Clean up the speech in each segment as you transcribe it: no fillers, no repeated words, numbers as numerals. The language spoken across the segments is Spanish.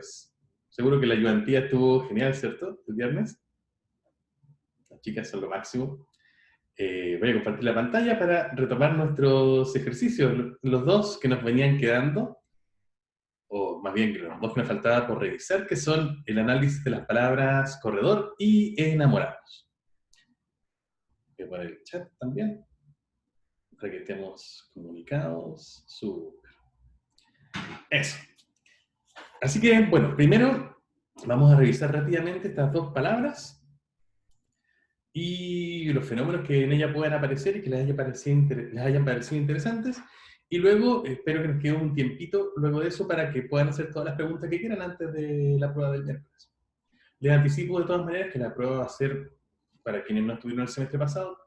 jueves. Seguro que la ayudantía estuvo genial, ¿cierto? El viernes. Las chicas son lo máximo. Voy a compartir la pantalla para retomar nuestros ejercicios, los dos que nos venían quedando, o más bien los dos que nos faltaba por revisar, que son el análisis de las palabras corredor y enamorados. Voy a poner el chat también, para que estemos comunicados. Súper. Eso. Así que, bueno, primero vamos a revisar rápidamente estas dos palabras y los fenómenos que en ella puedan aparecer y que les hayan parecido interesantes. Y luego, espero que nos quede un tiempito luego de eso para que puedan hacer todas las preguntas que quieran antes de la prueba del miércoles. Les anticipo de todas maneras que la prueba va a ser para quienes no estuvieron el semestre pasado,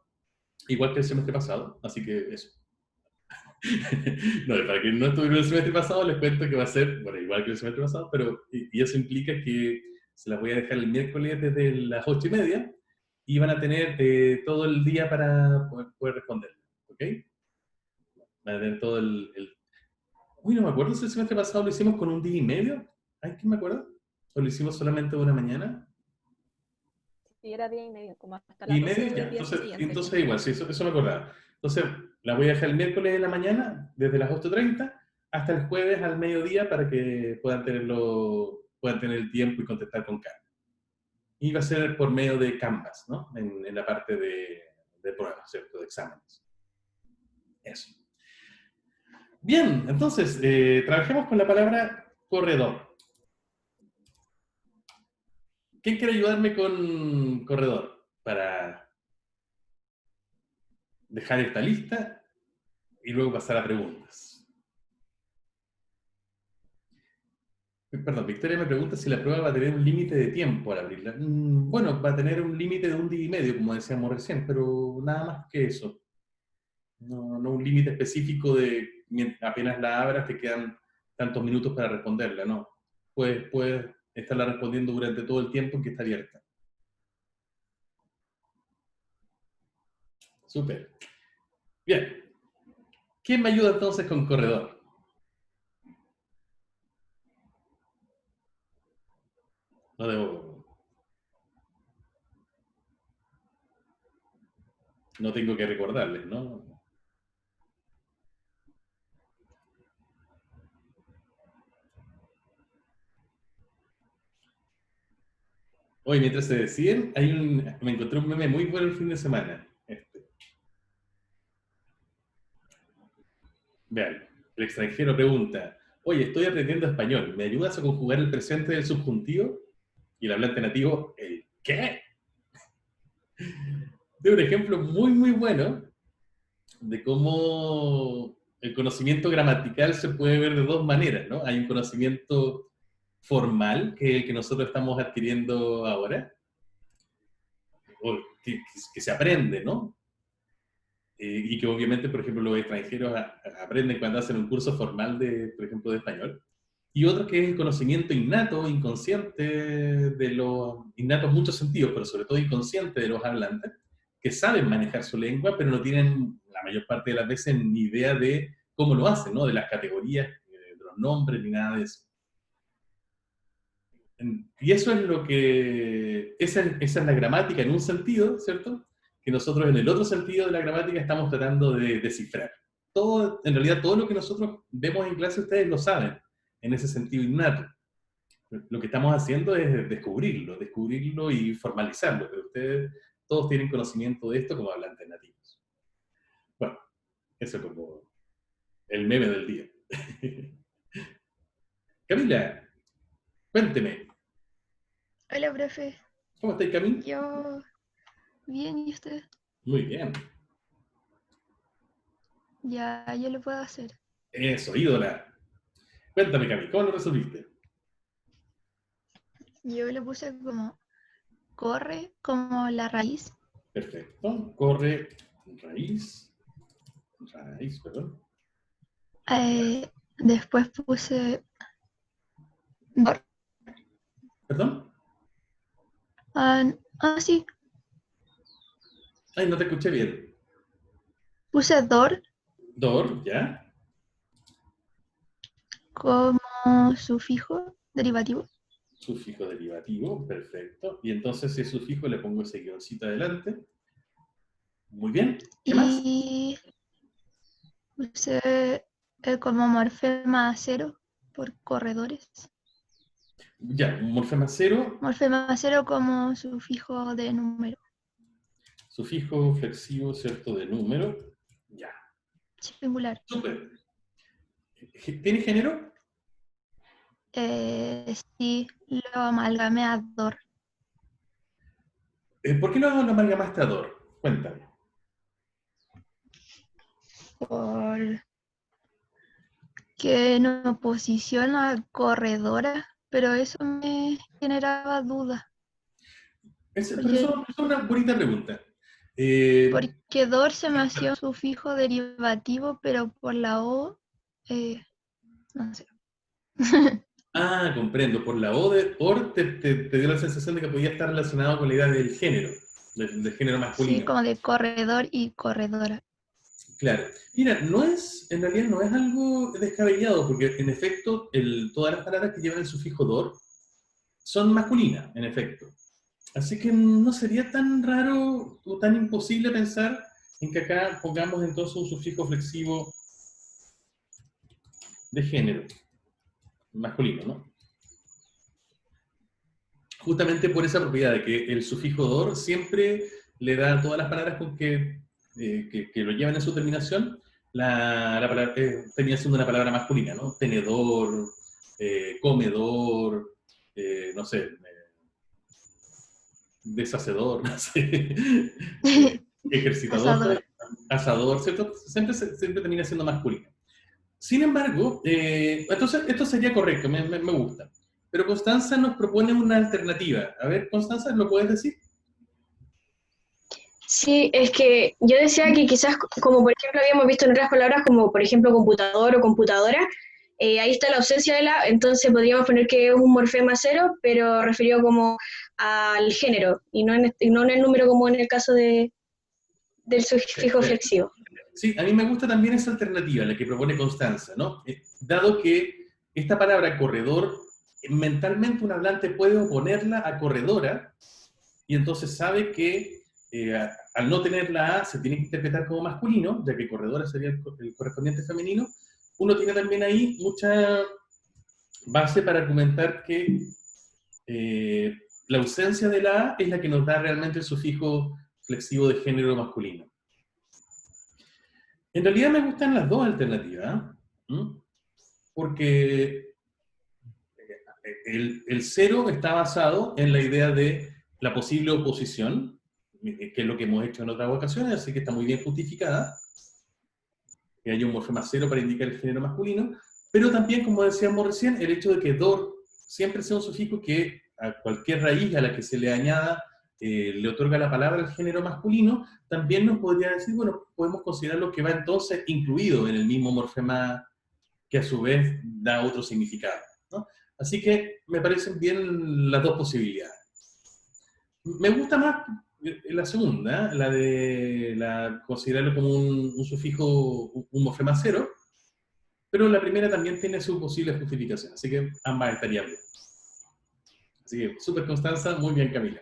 igual que el semestre pasado, así que eso. No, para quienes no estuvieron el semestre pasado, les cuento que va a ser, bueno, igual que el semestre pasado, pero y eso implica que se las voy a dejar el miércoles desde las 8:30 y van a tener todo el día para poder responder, ¿ok? Van a tener todo Uy, no me acuerdo si el semestre pasado lo hicimos con un día y medio. Ay, ¿quién me acuerda? ¿O lo hicimos solamente una mañana? Sí, era día y medio, como hasta ¿Y las 12 medio? Ya, del día siguiente. entonces igual, sí, eso me acordaba. Entonces, la voy a dejar el miércoles en la mañana, desde las 8:30 hasta el jueves al mediodía para que puedan tener el tiempo y contestar con calma. Y va a ser por medio de Canvas, ¿no? En la parte de pruebas, ¿cierto? De exámenes. Eso. Bien, entonces, trabajemos con la palabra corredor. ¿Quién quiere ayudarme con corredor? Para dejar esta lista y luego pasar a preguntas. Perdón, Victoria me pregunta si la prueba va a tener un límite de tiempo al abrirla. Bueno, va a tener un límite de un día y medio, como decíamos recién, pero nada más que eso. No un límite específico de apenas la abras te quedan tantos minutos para responderla, no. Puedes estarla respondiendo durante todo el tiempo en que está abierta. Súper. Bien. ¿Quién me ayuda entonces con corredor? No debo. No tengo que recordarles, ¿no? Hoy, mientras se deciden, me encontré un meme muy bueno el fin de semana. Vean, el extranjero pregunta, oye, estoy aprendiendo español, ¿me ayudas a conjugar el presente del subjuntivo? Y el hablante nativo, ¿el qué? De un ejemplo muy bueno de cómo el conocimiento gramatical se puede ver de dos maneras, ¿no? Hay un conocimiento formal, que es el que nosotros estamos adquiriendo ahora, o que se aprende, ¿no? Y que obviamente, por ejemplo, los extranjeros aprenden cuando hacen un curso formal, por ejemplo, de español. Y otro que es el conocimiento innato, inconsciente, innato en muchos sentidos, pero sobre todo inconsciente de los hablantes, que saben manejar su lengua, pero no tienen la mayor parte de las veces ni idea de cómo lo hacen, ¿no? De las categorías, de los nombres, ni nada de eso. Y eso es esa es la gramática en un sentido, ¿cierto? Que nosotros en el otro sentido de la gramática estamos tratando de descifrar. En realidad todo lo que nosotros vemos en clase ustedes lo saben, en ese sentido innato. Lo que estamos haciendo es descubrirlo y formalizarlo, pero ustedes todos tienen conocimiento de esto como hablantes nativos. Bueno, eso es como el meme del día. Camila, cuénteme. Hola, profe. ¿Cómo estáis, Camila? Yo, bien, ¿y usted? Muy bien. Ya, yo lo puedo hacer. Eso, ídola. Cuéntame, Cami, ¿cómo lo resolviste? Yo lo puse como corre, como la raíz. Perfecto. Corre, raíz, perdón. Después puse dor. ¿Perdón? Sí, Ay, no te escuché bien. puse dor Dor, ¿ya? como sufijo. derivativo. Sufijo derivativo, perfecto. Y entonces ese sufijo le pongo ese guioncito adelante. Muy bien. ¿Qué más? Y usé como morfema cero por corredores. Ya, un morfema cero, Morfema cero como sufijo de número. sufijo flexivo, ¿cierto? De número. Ya, Singular. súper. ¿Tiene género? Sí, lo amalgamé a dor. ¿Por qué lo amalgamaste a Dor? Cuéntame. Porque en oposición a corredora, pero eso me generaba dudas. Pero eso es una bonita pregunta. Eh, Porque dor se me hacía un sufijo derivativo, pero por la O, no sé. comprendo. Por la O de Or te dio la sensación de que podía estar relacionado con la idea del género, del género Sí, masculino. como de corredor y corredora. Claro. Mira, en realidad no es algo descabellado, porque en efecto, todas las palabras que llevan el sufijo dor son masculinas, en efecto. Así que no sería tan raro o tan imposible pensar en que acá pongamos entonces un sufijo flexivo de género, masculino, ¿no? Justamente por esa propiedad de que el sufijo dor siempre le da a todas las palabras con que lo llevan en su terminación, la palabra, termina siendo una palabra masculina, ¿no? Tenedor, comedor, no sé, deshacedor, no sé, ejercitador, Asador. asador, ¿cierto? Siempre termina siendo masculino. Sin embargo, entonces esto sería correcto, me gusta. Pero Constanza nos propone una alternativa. A ver, Constanza, ¿lo puedes decir? Sí, es que yo decía que quizás, como por ejemplo habíamos visto en otras palabras, como por ejemplo computador o computadora, ahí está la ausencia de la, entonces podríamos poner que es un morfema cero, pero referido como al género, y no en el número como en el caso del sufijo Perfecto. flexivo. Sí, a mí me gusta también esa alternativa, la que propone Constanza, ¿no? Dado que esta palabra corredor, mentalmente un hablante puede oponerla a corredora, y entonces sabe que al no tener la A se tiene que interpretar como masculino, ya que corredora sería el correspondiente femenino. Uno tiene también ahí mucha base para argumentar que eh, la ausencia de la A es la que nos da realmente el sufijo flexivo de género masculino. En realidad me gustan las dos alternativas, ¿m? Porque el cero está basado en la idea de la posible oposición, que es lo que hemos hecho en otras ocasiones, así que está muy bien justificada, que haya un morfema cero para indicar el género masculino, pero también, como decíamos recién, el hecho de que dor siempre sea un sufijo que a cualquier raíz a la que se le añada le otorga la palabra al género masculino, también nos podría decir, bueno, podemos considerar lo que va entonces incluido en el mismo morfema que a su vez da otro significado, ¿no? Así que me parecen bien las dos posibilidades. Me gusta más la segunda, la de considerarlo como un sufijo, un morfema cero, pero la primera también tiene su posible justificación, así que ambas estarían bien. Así que, súper Constanza, muy bien Camila.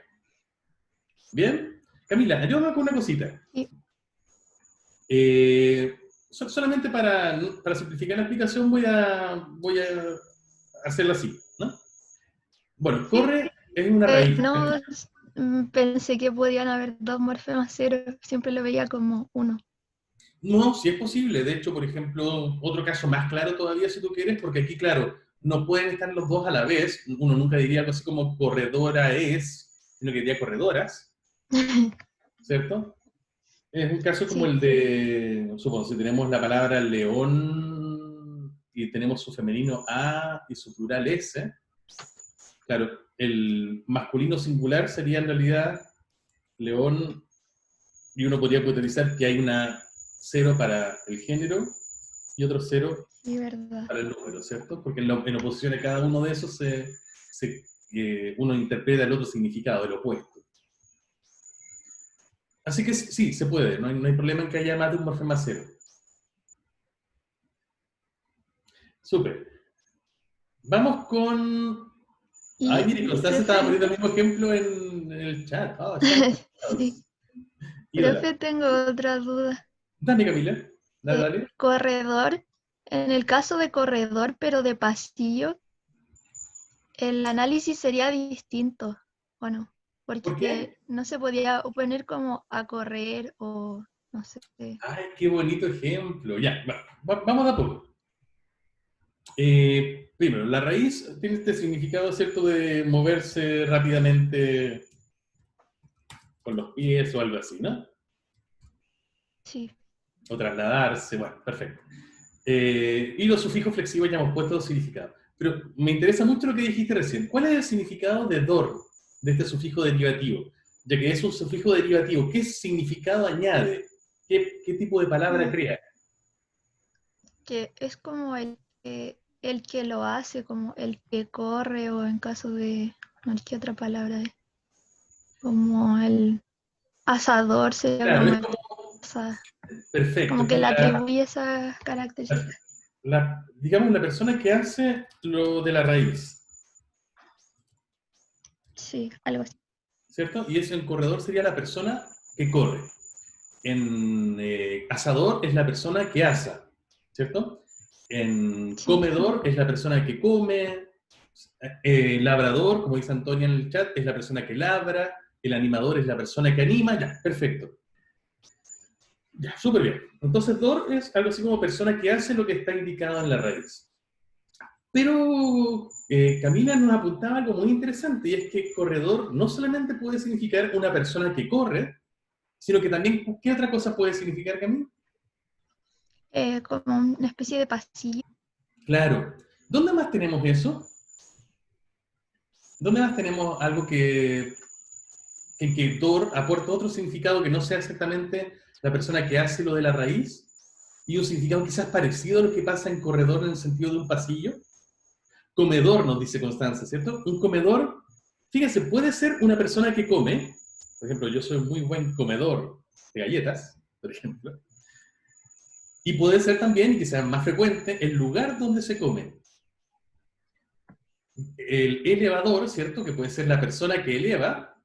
Bien, Camila, ayúdame con una cosita. Sí. Solamente para simplificar la explicación voy a hacerlo así, ¿no? Bueno, Sí. corre es una raíz. No, pensé que podían haber dos morfemas cero. Siempre lo veía como uno. No, sí es posible. De hecho, por ejemplo, otro caso más claro todavía, si tú quieres, porque aquí, claro, no pueden estar los dos a la vez. Uno nunca diría algo así como corredora es, sino que diría corredoras, ¿cierto? Es un caso como Sí, el de, supongo, si tenemos la palabra león y tenemos su femenino a y su plural s, claro, el masculino singular sería en realidad león, y uno podría utilizar que hay una cero para el género y otro cero sí, verdad. para el número, ¿cierto? Porque en oposición a cada uno de esos uno interpreta el otro significado, el opuesto. Así que sí, se puede, no hay problema en que haya más de un morfema cero. Súper. Vamos con... Ay, mire, Constanza estaba poniendo el mismo ejemplo en el chat. Ah, Sí, ídola. profe, tengo otra duda. Dale, Camila. Dale, dale. Corredor, en el caso de corredor, pero de pasillo, el análisis sería distinto, ¿o no? ¿Por Porque qué? no se podía oponer como a correr o no sé. Ay, qué bonito ejemplo. Ya, vamos de a poco. Primero, la raíz tiene este significado, ¿cierto?, de moverse rápidamente con los pies o algo así, ¿no? Sí. O trasladarse, bueno, perfecto. Y los sufijos flexivos ya hemos puesto significado. Pero me interesa mucho lo que dijiste recién. ¿Cuál es el significado de dor, de este sufijo derivativo? Ya que es un sufijo derivativo, ¿qué significado añade? ¿Qué tipo de palabra Como crea? que es como el que lo hace, como el que corre, o en caso de, no sé qué otra palabra es, como el asador sería Claro, como es el como, asa, perfecto, como es que como le atribuye esa característica. digamos, la persona que hace lo de la raíz, Sí, algo así. ¿cierto? Y eso en corredor sería la persona que corre. En asador es la persona que asa, ¿cierto? En Sí. comedor es la persona que come. Labrador, como dice Antonia en el chat, es la persona que labra. El animador es la persona que anima. Ya, perfecto. Ya, súper bien. Entonces, dor es algo así como persona que hace lo que está indicado en la raíz. Pero Camila nos apuntaba algo muy interesante, y es que corredor no solamente puede significar una persona que corre, sino que también, ¿qué otra cosa puede significar, Camila? Como una especie de pasillo. Claro. ¿Dónde más tenemos eso? ¿Dónde más tenemos algo que Dor aporta otro significado que no sea exactamente la persona que hace lo de la raíz? Y un significado quizás parecido a lo que pasa en corredor en el sentido de un pasillo. Comedor, nos dice Constanza, ¿cierto? Un comedor, fíjense, puede ser una persona que come. Por ejemplo, yo soy muy buen comedor de galletas, por ejemplo. Y puede ser también, y quizás más frecuente, el lugar donde se come. El elevador, ¿cierto? Que puede ser la persona que eleva,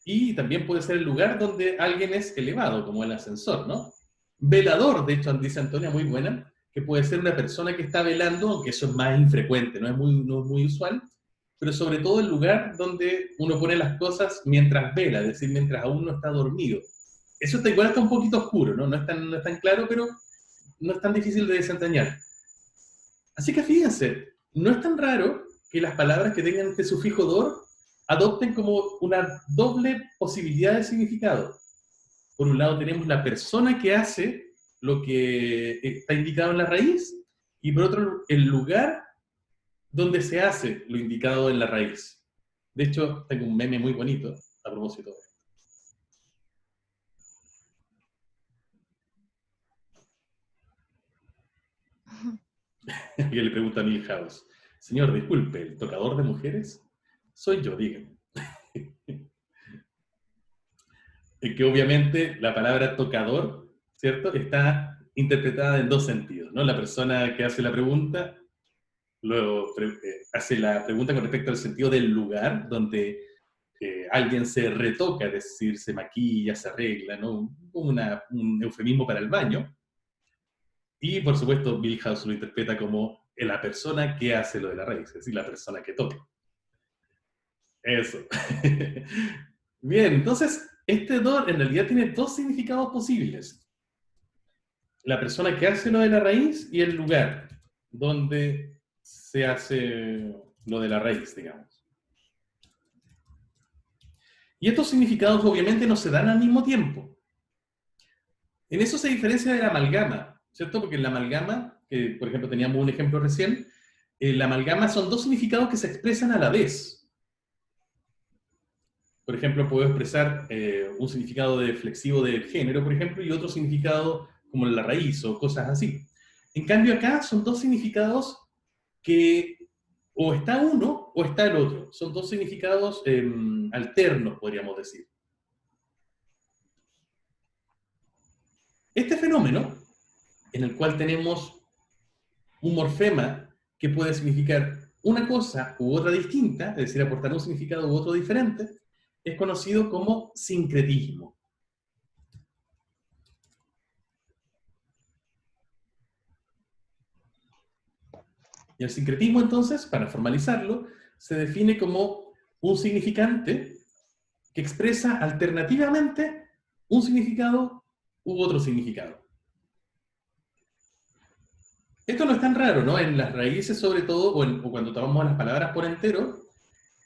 y también puede ser el lugar donde alguien es elevado, como el ascensor, ¿no? Velador, de hecho, dice Antonia, muy buena, que puede ser una persona que está velando, aunque eso es más infrecuente, no es muy usual, pero sobre todo el lugar donde uno pone las cosas mientras vela, es decir, mientras aún no está dormido. Eso está igual, está un poquito oscuro, ¿no? No es tan claro, pero no es tan difícil de desentrañar. Así que fíjense, no es tan raro que las palabras que tengan este sufijo dor adopten como una doble posibilidad de significado. Por un lado tenemos la persona que hace lo que está indicado en la raíz, y por otro el lugar donde se hace lo indicado en la raíz. De hecho, tengo un meme muy bonito a propósito de esto. Que le pregunta a Milhouse, señor, disculpe, ¿el tocador de mujeres? Soy yo, dígame. Que obviamente la palabra tocador, ¿cierto?, está interpretada en dos sentidos, ¿no? La persona que hace la pregunta luego hace la pregunta con respecto al sentido del lugar donde alguien se retoca, es decir, se maquilla, se arregla, ¿no? Un eufemismo para el baño. Y por supuesto, Milhouse lo interpreta como la persona que hace lo de la raíz, es decir, la persona que toca. Eso. Bien, entonces, este dor en realidad tiene dos significados posibles. La persona que hace lo de la raíz y el lugar donde se hace lo de la raíz, digamos. Y estos significados obviamente no se dan al mismo tiempo. En eso se diferencia de la amalgama, ¿cierto? Porque en la amalgama, que por ejemplo teníamos un ejemplo recién, la amalgama son dos significados que se expresan a la vez. Por ejemplo, puedo expresar un significado de flexivo del género, por ejemplo, y otro significado como la raíz o cosas así. En cambio acá son dos significados que o está uno o está el otro. Son dos significados alternos, podríamos decir. Este fenómeno, en el cual tenemos un morfema que puede significar una cosa u otra distinta, es decir, aportar un significado u otro diferente, es conocido como sincretismo. Y el sincretismo, entonces, para formalizarlo, se define como un significante que expresa alternativamente un significado u otro significado. Esto no es tan raro, ¿no? En las raíces, sobre todo, o cuando tomamos las palabras por entero,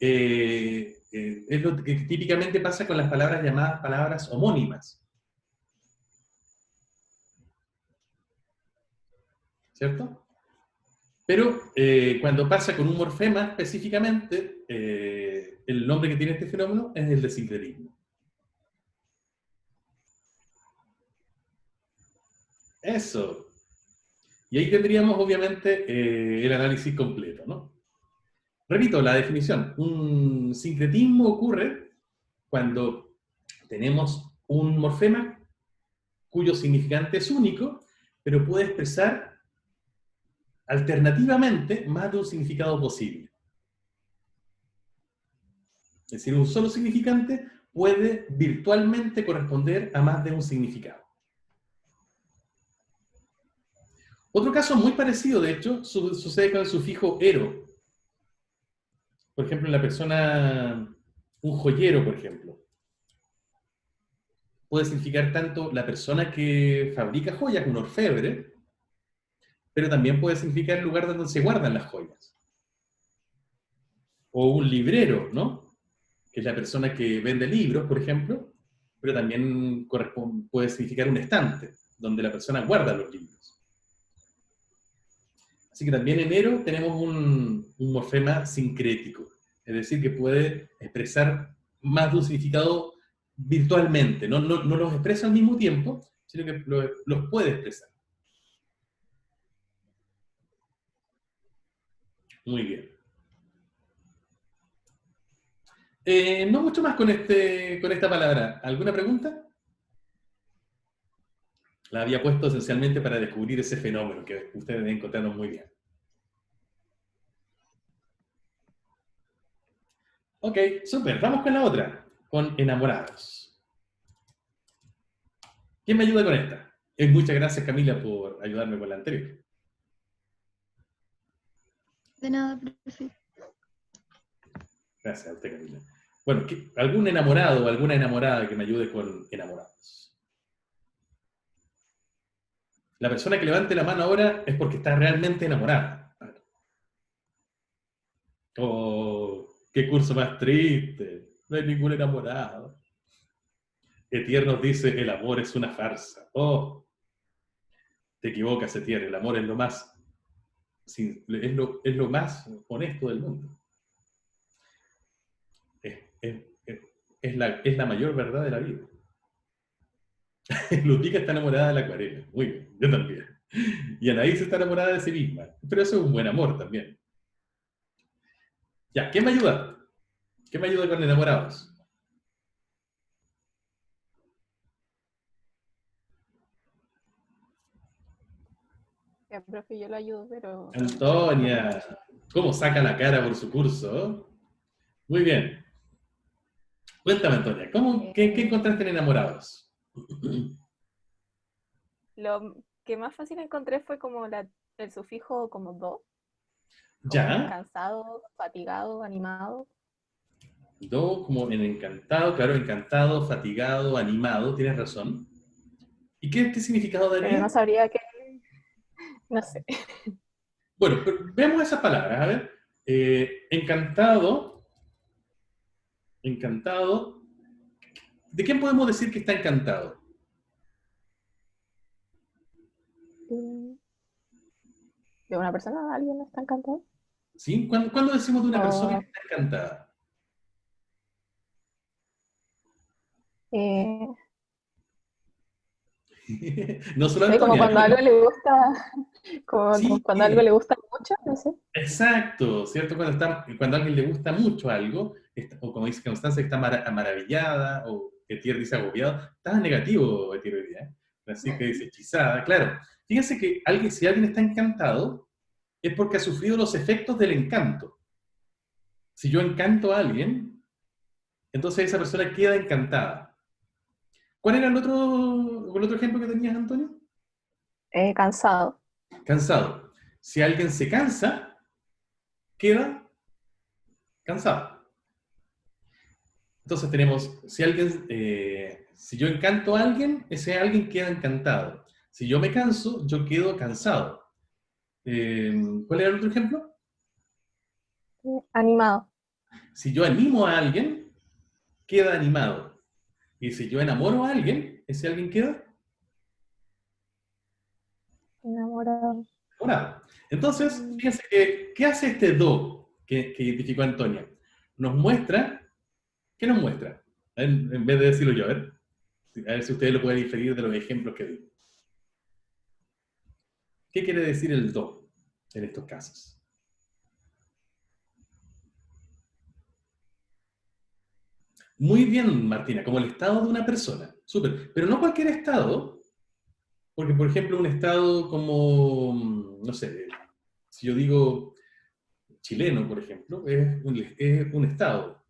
es lo que típicamente pasa con las palabras llamadas palabras homónimas. ¿Cierto? Pero cuando pasa con un morfema específicamente, el nombre que tiene este fenómeno es el de sincretismo. Eso. Y ahí tendríamos, obviamente, el análisis completo, ¿no? Repito, la definición. Un sincretismo ocurre cuando tenemos un morfema cuyo significante es único, pero puede expresar alternativamente más de un significado posible. Es decir, un solo significante puede virtualmente corresponder a más de un significado. Otro caso muy parecido, de hecho, sucede con el sufijo ero. Por ejemplo, en la persona, un joyero, por ejemplo, puede significar tanto la persona que fabrica joyas, un orfebre, pero también puede significar el lugar donde se guardan las joyas. O un librero, ¿no? Que es la persona que vende libros, por ejemplo, pero también puede significar un estante, donde la persona guarda los libros. Así que también en ero tenemos un morfema sincrético, es decir, que puede expresar más de un significado virtualmente, no los expresa al mismo tiempo, sino que los puede expresar. Muy bien. No mucho más con esta palabra. ¿Alguna pregunta? La había puesto esencialmente para descubrir ese fenómeno que ustedes encontraron muy bien. Ok, súper. Vamos con la otra, con enamorados. ¿Quién me ayuda con esta? Muchas gracias, Camila, por ayudarme con la anterior. De nada, profe. Gracias a usted, Camila. Bueno, ¿algún enamorado o alguna enamorada que me ayude con enamorados? La persona que levante la mano ahora es porque está realmente enamorada. Oh, qué curso más triste. No hay ningún enamorado. Etier nos dice, el amor es una farsa. Oh, te equivocas, Etier. El amor es lo más, es lo más honesto del mundo. Es la mayor verdad de la vida. Ludwika está enamorada de la acuarela. Muy bien, yo también. Y Anaís está enamorada de sí misma. Pero eso es un buen amor también. Ya, ¿quién me ayuda? ¿Quién me ayuda con enamorados? Ya, profe, yo lo ayudo, pero... Antonia. ¿Cómo saca la cara por su curso? Muy bien. Cuéntame, Antonia, ¿qué encontraste en enamorados? Lo que más fácil encontré fue como el sufijo como do, como Ya. cansado, fatigado, animado. Do como en encantado, claro, encantado, fatigado, animado, tienes razón. ¿Y qué significado Pero daría? no sabría qué, no sé. Bueno, veamos esas palabras, a ver. Encantado. Encantado. ¿De quién podemos decir que está encantado? ¿De una persona? ¿Alguien está encantado? ¿Sí? ¿Cuándo decimos de una persona O, que está encantada? eh, No no solo sé, como Antonia. cuando algo le gusta, como Sí, cuando algo le gusta mucho, no sé. exacto, ¿cierto? Cuando a alguien le gusta mucho algo, o como dice Constanza, está maravillada, o Etier dice agobiado, está negativo Etier hoy día, ¿eh? Así que dice hechizada, claro. Fíjense que si alguien está encantado, es porque ha sufrido los efectos del encanto. Si yo encanto a alguien, entonces esa persona queda encantada. ¿Cuál era el otro ejemplo que tenías, Antonio? Cansado. Cansado. Si alguien se cansa, queda cansado. Entonces tenemos, si yo encanto a alguien, ese alguien queda encantado. Si yo me canso, yo quedo cansado. ¿Cuál era el otro ejemplo? Animado. Si yo animo a alguien, queda animado. Y si yo enamoro a alguien, ese alguien queda Enamorado. enamorado. Entonces, fíjense ¿qué hace este do que identificó Antonia? ¿Qué nos muestra? En vez de decirlo yo, a ver si ustedes lo pueden inferir de los ejemplos que di. ¿Qué quiere decir el do en estos casos? Muy bien, Martina, como el estado de una persona. Súper. Pero no cualquier estado, porque, por ejemplo, un estado como, no sé, si yo digo chileno, por ejemplo, es un estado.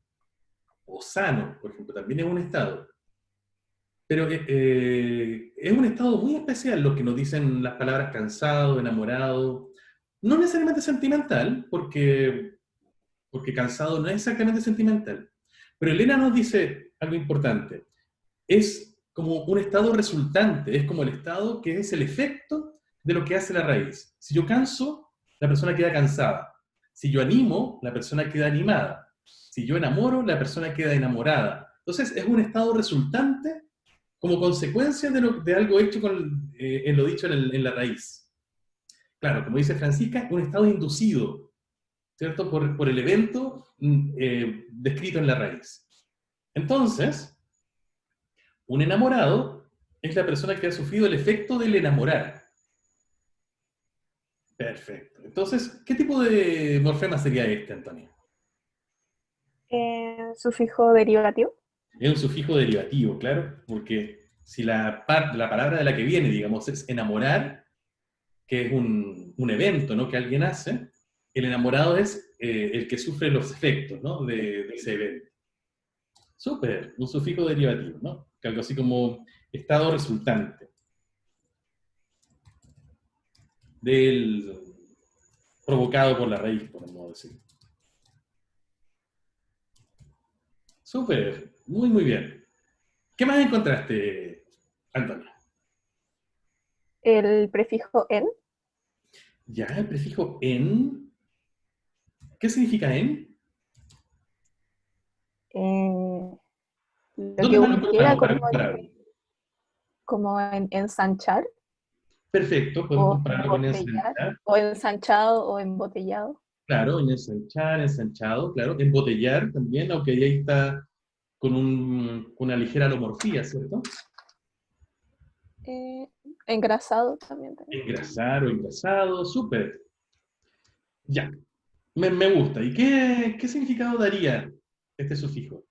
O sano, por ejemplo, también es un estado. Pero es un estado muy especial lo que nos dicen las palabras cansado, enamorado. No necesariamente sentimental, porque cansado no es exactamente sentimental. Pero Elena nos dice algo importante. Es como un estado resultante, es como el estado que es el efecto de lo que hace la raíz. Si yo canso, la persona queda cansada. Si yo animo, la persona queda animada. Si yo enamoro, la persona queda enamorada. Entonces es un estado resultante como consecuencia de algo hecho en lo dicho en la raíz. Claro, como dice Francisca, un estado inducido, ¿cierto? Por el evento descrito en la raíz. Entonces, un enamorado es la persona que ha sufrido el efecto del enamorar. Perfecto. Entonces, ¿qué tipo de morfema sería este, Antonio? Sufijo derivativo. Es un sufijo derivativo, claro, porque si la palabra de la que viene, digamos, es enamorar, que es un evento, ¿no?, que alguien hace, el enamorado es el que sufre los efectos, ¿no?, de ese evento. Súper, un sufijo derivativo, ¿no? Que algo así como estado resultante del provocado por la raíz, por modo decirlo. Súper, muy, muy bien. ¿Qué más encontraste, Antonio? El prefijo en. Ya, el prefijo en. ¿Qué significa en? Lo ¿Dónde que más lo uno quiera, encontramos para compararlo? como ensanchar, Perfecto, podemos o compararlo con embotellar, ensanchar. o ensanchado, o embotellado. Claro, en ensanchar, ensanchado, claro. Embotellar también, aunque ahí está con una ligera alomorfía, ¿cierto? Eh, Engrasado también. Engrasar o engrasado, súper. Ya, me gusta. ¿Y qué significado daría este sufijo?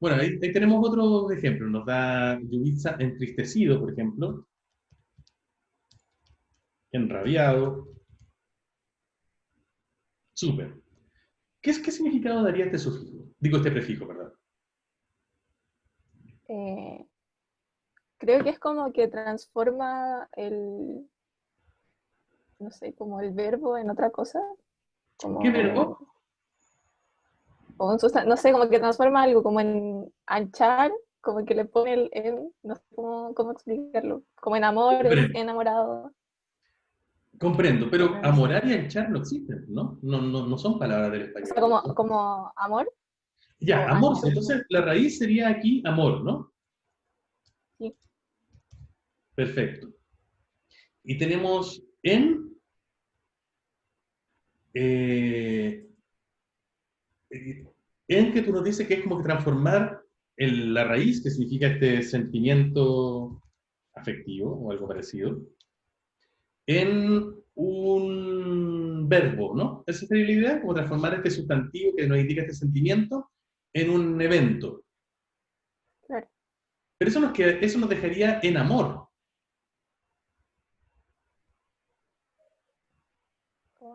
Bueno, ahí tenemos otro ejemplo. Nos da Yubitsa entristecido, por ejemplo. Enrabiado. Súper. ¿Qué significado daría este sufijo? Digo, este prefijo, perdón. Eh, Creo que es como que transforma no sé, como el verbo en otra cosa, ¿Qué como, verbo? no sé, como que transforma algo, como en anchar, como que le pone el en, no sé cómo explicarlo, como en amor, Comprendo, enamorado, comprendo, pero pero no sé. amorar y anchar no existen, ¿no? No son palabras del O sea, español. como amor Ya, o amor. ancho, Entonces, la raíz sería aquí amor, ¿no? sí. Perfecto. Y tenemos eh, en que tú nos dices que es como que transformar la raíz, que significa este sentimiento afectivo o algo parecido, en un verbo, ¿no? Esa sería la idea, como transformar este sustantivo que nos indica este sentimiento en un evento. Claro. Pero eso nos dejaría en amor.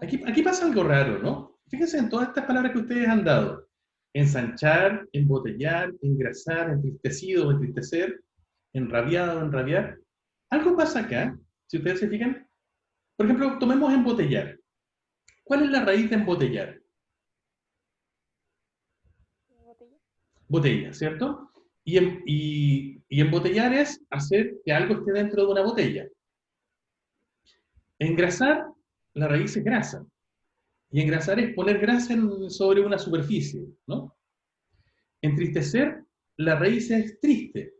Aquí pasa algo raro, ¿no? Fíjense en todas estas palabras que ustedes han dado. Ensanchar, embotellar, engrasar, entristecido, entristecer, enrabiado, enrabiar. Algo pasa acá, si ustedes se fijan. Por ejemplo, tomemos embotellar. ¿Cuál es la raíz de embotellar? Botella. Botella, ¿cierto? Y embotellar es hacer que algo esté dentro de una botella. Engrasar, la raíz es grasa. Y engrasar es poner grasa sobre una superficie, ¿no? Entristecer, la raíz es triste.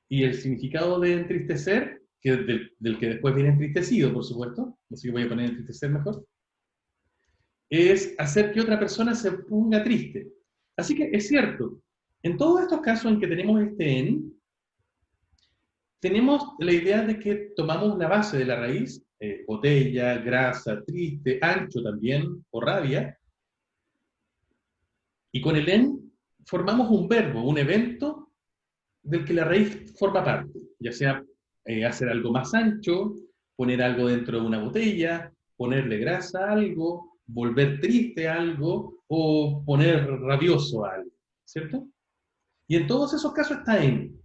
Y el significado de entristecer, que del que después viene entristecido, por supuesto, así que voy a poner entristecer mejor, es hacer que otra persona se ponga triste. Así que es cierto, en todos estos casos en que tenemos este en, tenemos la idea de que tomamos la base de la raíz, botella, grasa, triste, ancho también, o rabia, y con el en formamos un verbo, un evento del que la raíz forma parte, ya sea hacer algo más ancho, poner algo dentro de una botella, ponerle grasa a algo, volver triste a algo, o poner rabioso a algo, ¿cierto? Y en todos esos casos está en.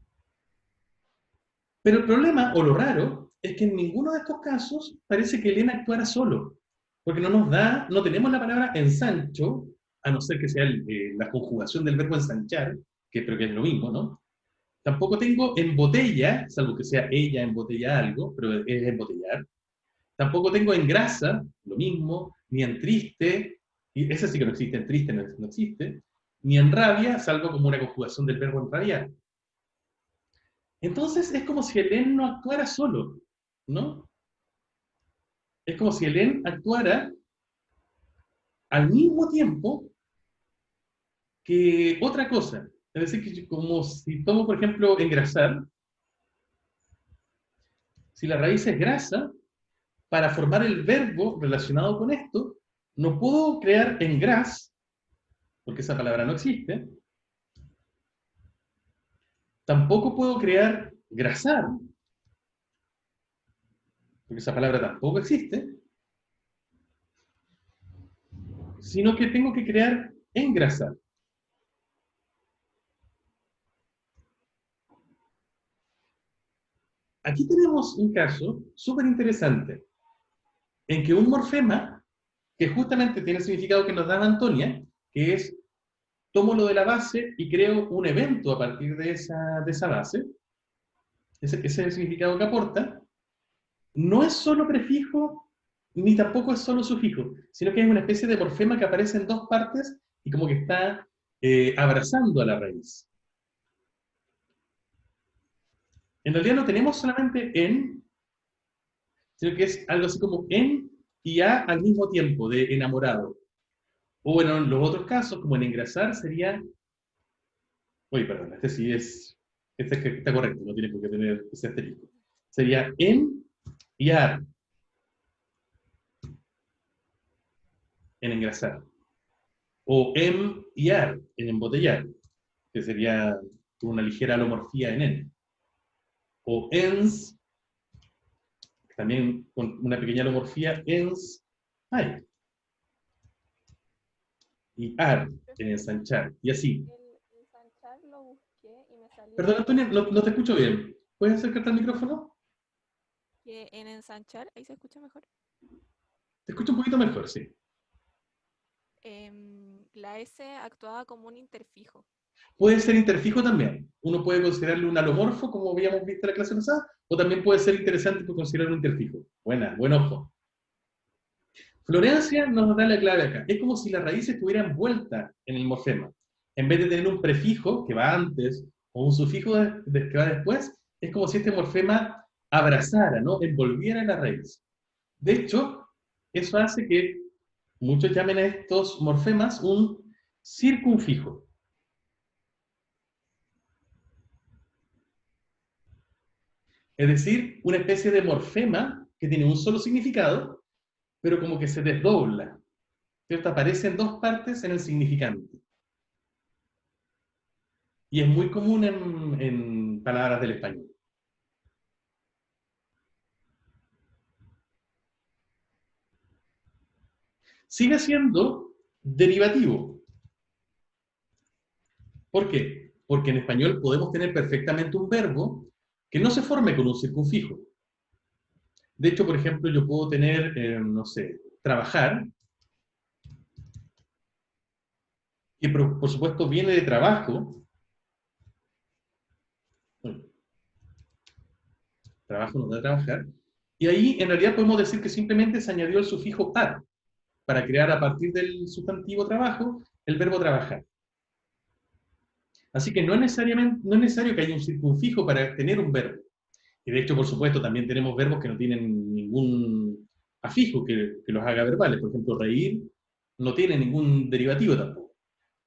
Pero el problema, o lo raro, es que en ninguno de estos casos parece que el en actuara solo, porque no tenemos la palabra ensancho, a no ser que sea la conjugación del verbo ensanchar, que creo que es lo mismo, ¿no? Tampoco tengo embotella, salvo que sea ella embotella algo, pero es embotellar. Tampoco tengo engrasa, lo mismo, ni en triste, y ese sí que no existe, en triste no existe, ni en rabia, salvo como una conjugación del verbo enrabiar. Entonces es como si el en no actuara solo, ¿no? Es como si el en actuara al mismo tiempo que otra cosa. Es decir, que como si tomo, por ejemplo, engrasar, si la raíz es grasa, para formar el verbo relacionado con esto, no puedo crear engras, porque esa palabra no existe. Tampoco puedo crear grasar, porque esa palabra tampoco existe. Sino que tengo que crear engrasar. Aquí tenemos un caso súper interesante, en que un morfema, que justamente tiene el significado que nos da Antonia, que es, tomo lo de la base y creo un evento a partir de esa base, ese es el significado que aporta, no es solo prefijo, ni tampoco es solo sufijo, sino que es una especie de morfema que aparece en dos partes y como que está abrazando a la raíz. En realidad no tenemos solamente en, sino que es algo así como en y a al mismo tiempo, de enamorado. O bueno, en los otros casos, como en engrasar, sería... Uy, perdón, este sí es... Este está correcto, no tiene por qué tener ese asterisco. Sería en y ar, en engrasar. O em y ar, en embotellar, que sería una ligera alomorfía en en. O ens, también con una pequeña alomorfía, ens, ay. Y ar, en ensanchar, y así. El ensanchar lo busqué y me salió Perdón, Antonia, no te escucho bien. ¿Puedes acercarte al micrófono? que en ensanchar, ahí se escucha mejor. Te escucho un poquito mejor, sí. La S actuaba como un interfijo. Puede ser interfijo también. Uno puede considerarlo un alomorfo, como habíamos visto en la clase pasada, o también puede ser interesante por considerarlo un interfijo. Buen ojo. Florencia nos da la clave acá. Es como si la raíz estuviera envuelta en el morfema. En vez de tener un prefijo que va antes o un sufijo que va después, es como si este morfema abrazara, ¿no? Envolviera la raíz. De hecho, eso hace que muchos llamen a estos morfemas un circunfijo. Es decir, una especie de morfema que tiene un solo significado, pero como que se desdobla, ¿cierto? Aparece en dos partes en el significante. Y es muy común en palabras del español. sigue siendo derivativo. ¿Por qué? Porque en español podemos tener perfectamente un verbo que no se forme con un circunfijo. De hecho, por ejemplo, yo puedo tener, no sé, trabajar, que por supuesto viene de trabajo. Bueno, trabajo nos da trabajar. Y ahí en realidad podemos decir que simplemente se añadió el sufijo ar para crear a partir del sustantivo trabajo el verbo trabajar. Así que no es necesario que haya un circunfijo para tener un verbo. Y de hecho, por supuesto, también tenemos verbos que no tienen ningún afijo que los haga verbales. Por ejemplo, reír no tiene ningún derivativo tampoco.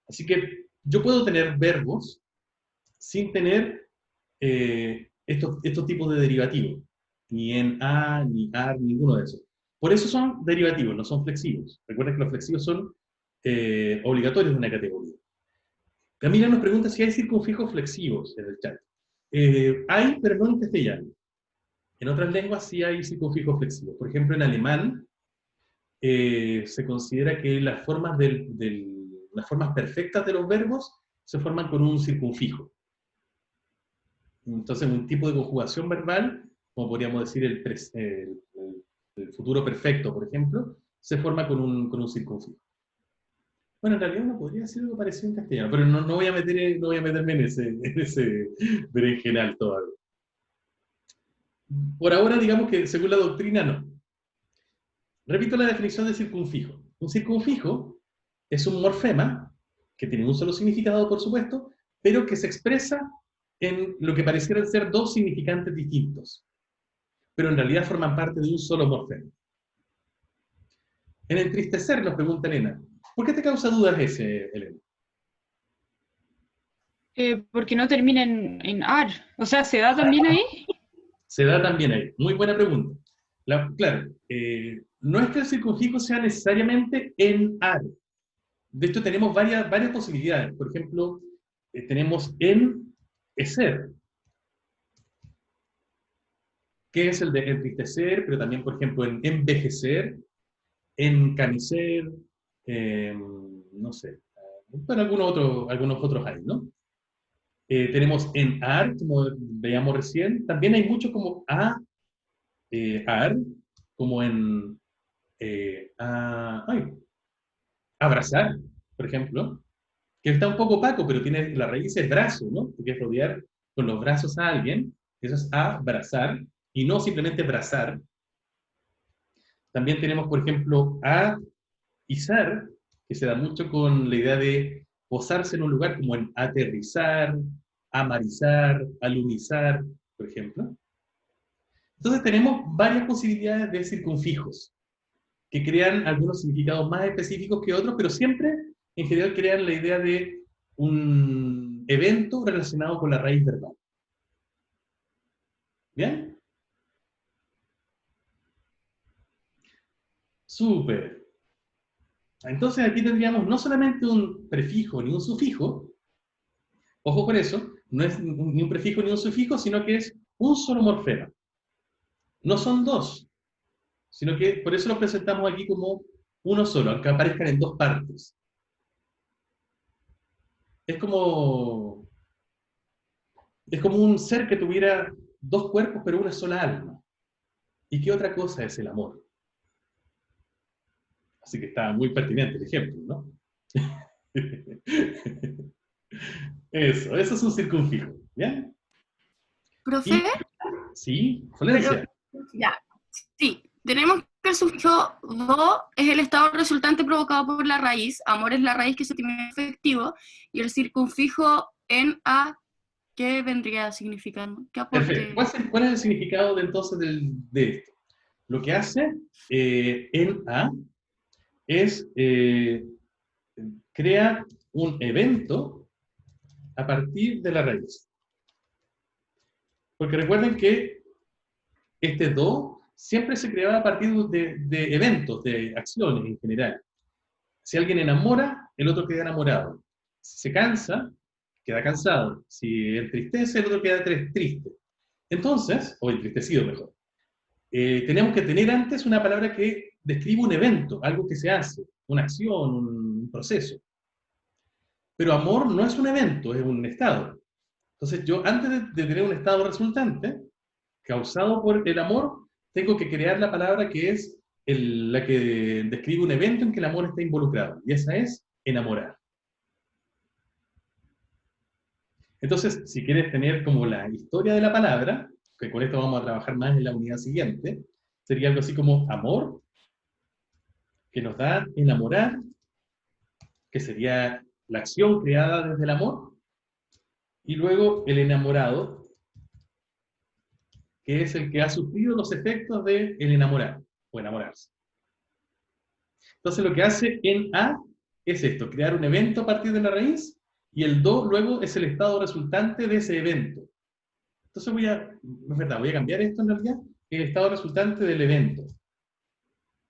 Así que yo puedo tener verbos sin tener estos tipos de derivativos. Ni en a, ni ar, ninguno de esos. Por eso son derivativos, no son flexivos. Recuerda que los flexivos son obligatorios de una categoría. Camila nos pregunta si hay circunfijos flexivos en el chat. Hay, pero no en castellano. En otras lenguas sí hay circunfijos flexivos. Por ejemplo, en alemán se considera que las formas, las formas perfectas de los verbos se forman con un circunfijo. Entonces, un tipo de conjugación verbal, como podríamos decir el futuro perfecto, por ejemplo, se forma con un circunfijo. Bueno, en realidad uno podría decir algo parecido en castellano, pero no voy a meterme en ese berenjenal todavía. Por ahora, digamos que según la doctrina, no. Repito la definición de circunfijo. Un circunfijo es un morfema, que tiene un solo significado, por supuesto, pero que se expresa en lo que parecieran ser dos significantes distintos, pero en realidad forman parte de un solo morfema. En entristecer, nos pregunta Elena, ¿por qué te causa dudas ese, Elena? Porque no termina en ar. O sea, ¿se da también ahí? Se da también ahí. Muy buena pregunta. Claro, no es que el circunfijo sea necesariamente en ar. De hecho, tenemos varias posibilidades. Por ejemplo, tenemos en eser, que es el de entristecer, pero también, por ejemplo, en envejecer, encamiser, no sé, bueno, algunos otros hay, ¿no? Tenemos en ar, como veíamos recién, también hay mucho como ar, como en abrazar, por ejemplo, que está un poco opaco, pero tiene la raíz es brazo, ¿no? Porque es rodear con los brazos a alguien, eso es abrazar, y no simplemente brazar. También tenemos, por ejemplo, izar, que se da mucho con la idea de posarse en un lugar, como en aterrizar, amarizar, alunizar, por ejemplo. Entonces tenemos varias posibilidades de circunfijos, que crean algunos significados más específicos que otros, pero siempre, en general, crean la idea de un evento relacionado con la raíz verbal. ¿Bien? Súper. Entonces aquí tendríamos no solamente un prefijo ni un sufijo, ojo con eso, no es ni un prefijo ni un sufijo, sino que es un solo morfema. No son dos, sino que por eso los presentamos aquí como uno solo, aunque aparezcan en dos partes. Es como un ser que tuviera dos cuerpos pero una sola alma. ¿Y qué otra cosa es el amor? Así que está muy pertinente el ejemplo, ¿no? Eso es un circunfijo, ¿bien? Profe, Sí, Florencia. ya, sí, tenemos que el sufijo do es el estado resultante provocado por la raíz, amor es la raíz que se tiene efectivo, y el circunfijo en a, ¿qué vendría significando? ¿Qué aporte? Perfecto. ¿Cuál es el significado de, entonces de esto? Lo que hace en a es crea un evento a partir de la raíz. Porque recuerden que este do siempre se creaba a partir de eventos, de acciones en general. Si alguien enamora, el otro queda enamorado. Si se cansa, queda cansado. Si entristece, el otro queda triste. Entonces, o entristecido mejor, tenemos que tener antes una palabra que describe un evento, algo que se hace, una acción, un proceso. Pero amor no es un evento, es un estado. Entonces yo, antes de tener un estado resultante, causado por el amor, tengo que crear la palabra que es la que describe un evento en que el amor está involucrado. Y esa es enamorar. Entonces, si quieres tener como la historia de la palabra, que con esto vamos a trabajar más en la unidad siguiente, sería algo así como amor, que nos da enamorar, que sería la acción creada desde el amor, y luego el enamorado, que es el que ha sufrido los efectos del enamorar, o enamorarse. Entonces lo que hace en A es esto, crear un evento a partir de la raíz, y el do luego es el estado resultante de ese evento. Entonces voy a cambiar esto en realidad, el estado resultante del evento,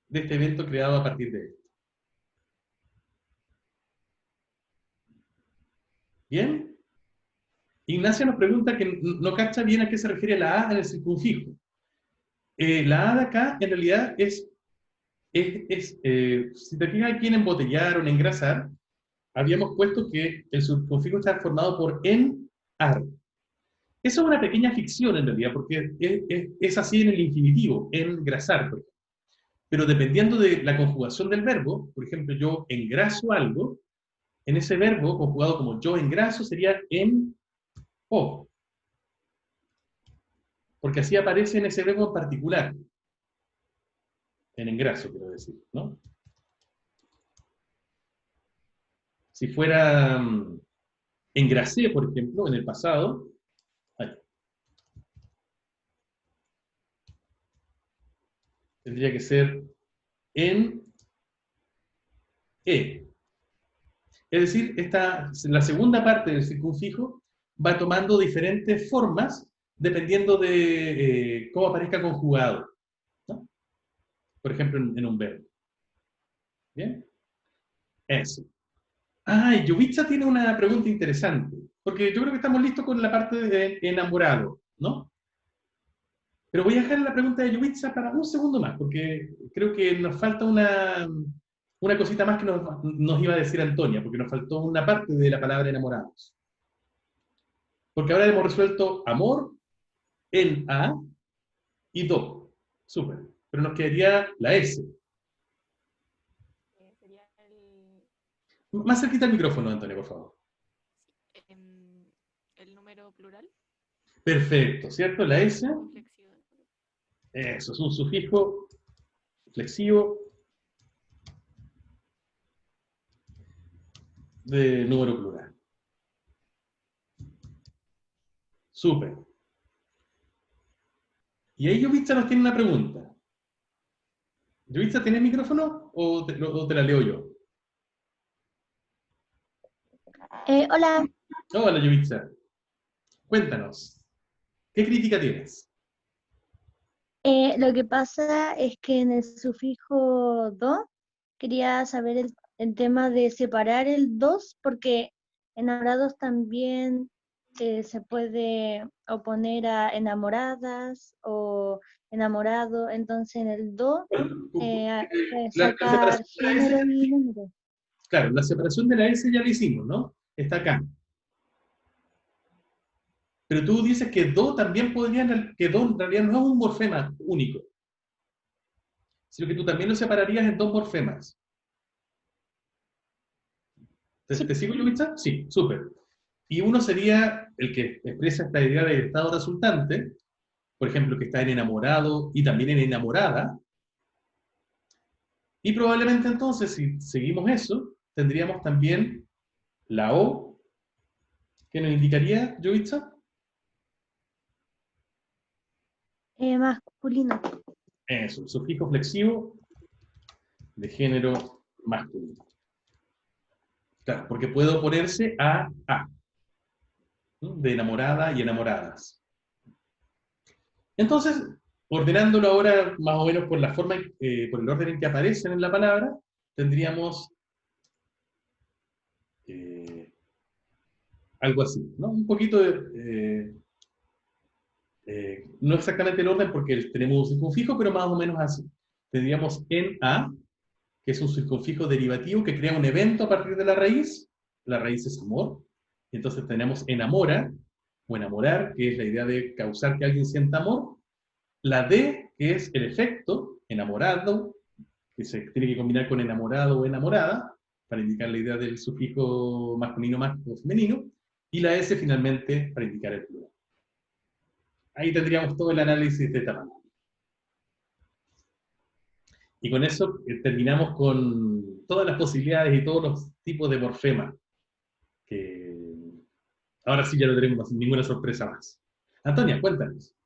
de este evento creado a partir de esto. ¿Bien? Ignacia nos pregunta que no cacha bien a qué se refiere la A en el circunfijo. La A de acá, en realidad, si te fijas aquí en embotellar o en engrasar, habíamos puesto que el circunfijo está formado por en-ar. Eso es una pequeña ficción, en realidad, porque es así en el infinitivo, engrasar, por ejemplo. Pero dependiendo de la conjugación del verbo, por ejemplo, yo engraso algo, en ese verbo, conjugado como yo engraso, sería en-o. Porque así aparece en ese verbo en particular. En engraso, quiero decir, ¿no? Si fuera engrasé, por ejemplo, en el pasado, ahí, tendría que ser en e. Es decir, la segunda parte del circunfijo va tomando diferentes formas dependiendo de cómo aparezca conjugado, ¿no? Por ejemplo, en un verbo. ¿Bien? Eso. Y Yubitsa tiene una pregunta interesante, porque yo creo que estamos listos con la parte de enamorado, ¿no? Pero voy a dejar la pregunta de Yubitsa para un segundo más, porque creo que nos falta una cosita más que nos iba a decir Antonia, porque nos faltó una parte de la palabra enamorados. Porque ahora hemos resuelto amor, en A y do. Súper. Pero nos quedaría la S. Sería Más cerquita el micrófono, Antonia, por favor. el número plural. Perfecto, ¿cierto? La S. Flexivo. Eso, es un sufijo flexivo de número plural. Súper. Y ahí Yubitsa nos tiene una pregunta. Yubitsa, ¿tienes micrófono o te la leo yo? Hola, Hola, Yubitsa. Cuéntanos. ¿Qué crítica tienes? lo que pasa es que en el sufijo do quería saber el tema de separar el dos, porque enamorados también se puede oponer a enamoradas o enamorado, entonces en el do La sacar separación de la género S, y número. claro, la separación de la S ya la hicimos, ¿no? Está acá. Pero tú dices que do también que do en realidad no es un morfema único, sino que tú también lo separarías en dos morfemas. ¿Te sigo, Yubitsa? Sí, súper. Y uno sería el que expresa esta idea del estado resultante, por ejemplo, que está en enamorado y también en enamorada. Y probablemente entonces, si seguimos eso, tendríamos también la O, que nos indicaría, Yubitsa, Masculino. eso, el sufijo flexivo de género masculino. Claro, porque puede oponerse a, ¿no? De enamorada y enamoradas. Entonces, ordenándolo ahora más o menos por la forma, por el orden en que aparecen en la palabra, tendríamos algo así, ¿no? Un poquito de... no exactamente el orden porque tenemos un circunfijo, pero más o menos así. tendríamos en A, que es un circunfijo derivativo que crea un evento a partir de la raíz es amor, y entonces tenemos enamora, o enamorar, que es la idea de causar que alguien sienta amor, la D, que es el efecto, enamorado, que se tiene que combinar con enamorado o enamorada, para indicar la idea del sufijo masculino más o femenino, y la S finalmente para indicar el plural. Ahí tendríamos todo el análisis de esta manera. Y con eso terminamos con todas las posibilidades y todos los tipos de morfemas. Que ahora sí ya no tenemos ninguna sorpresa más. Antonia, cuéntanos.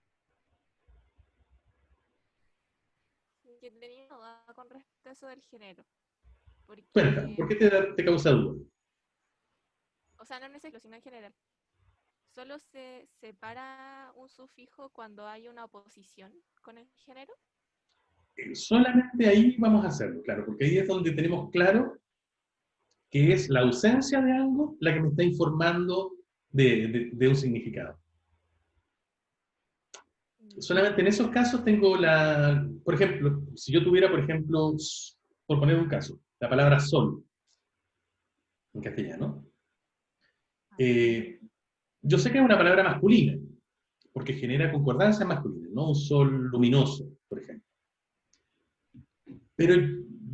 Que tenía una duda con respecto a eso del género. Cuéntanos, ¿por qué te causa duda? O sea, no en ese caso, sino en general. ¿Solo se separa un sufijo cuando hay una oposición con el género? Solamente ahí vamos a hacerlo, claro, porque ahí es donde tenemos claro que es la ausencia de algo la que me está informando de un significado. Solamente en esos casos tengo por ejemplo, si yo tuviera, por ejemplo, por poner un caso, la palabra sol, en castellano, yo sé que es una palabra masculina, porque genera concordancia masculina, ¿no? Un sol luminoso, por ejemplo. Pero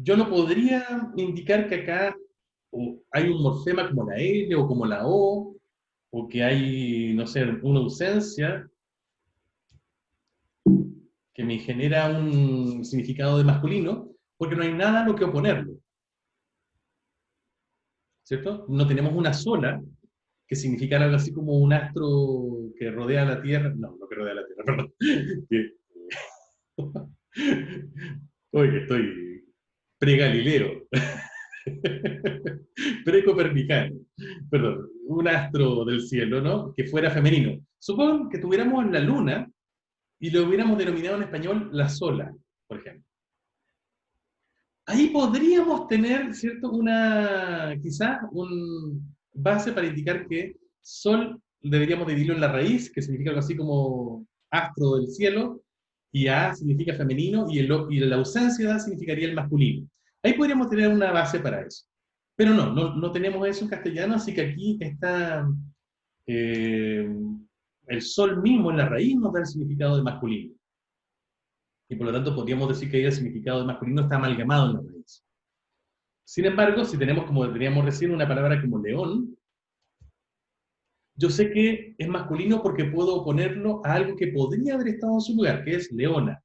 yo no podría indicar que acá hay un morfema como la L o como la O, o que hay, no sé, una ausencia que me genera un significado de masculino, porque no hay nada a lo que oponerlo. ¿Cierto? No tenemos una sola que significara algo así como un astro que rodea la Tierra. No, no que rodea la Tierra, perdón. Oye, estoy pre-Galileo. Pre-copernicano. Perdón, un astro del cielo, ¿no? Que fuera femenino. Supón que tuviéramos la luna y lo hubiéramos denominado en español la sola, por ejemplo. Ahí podríamos tener, ¿cierto? Quizás un base para indicar que sol deberíamos dividirlo en la raíz, que significa algo así como astro del cielo, y A significa femenino, y la ausencia de A significaría el masculino. Ahí podríamos tener una base para eso. Pero no tenemos eso en castellano, así que aquí está el sol mismo en la raíz nos da el significado de masculino. Y por lo tanto podríamos decir que ahí el significado de masculino está amalgamado en la raíz. Sin embargo, si tenemos, como teníamos recién, una palabra como león, yo sé que es masculino porque puedo ponerlo a algo que podría haber estado en su lugar, que es leona.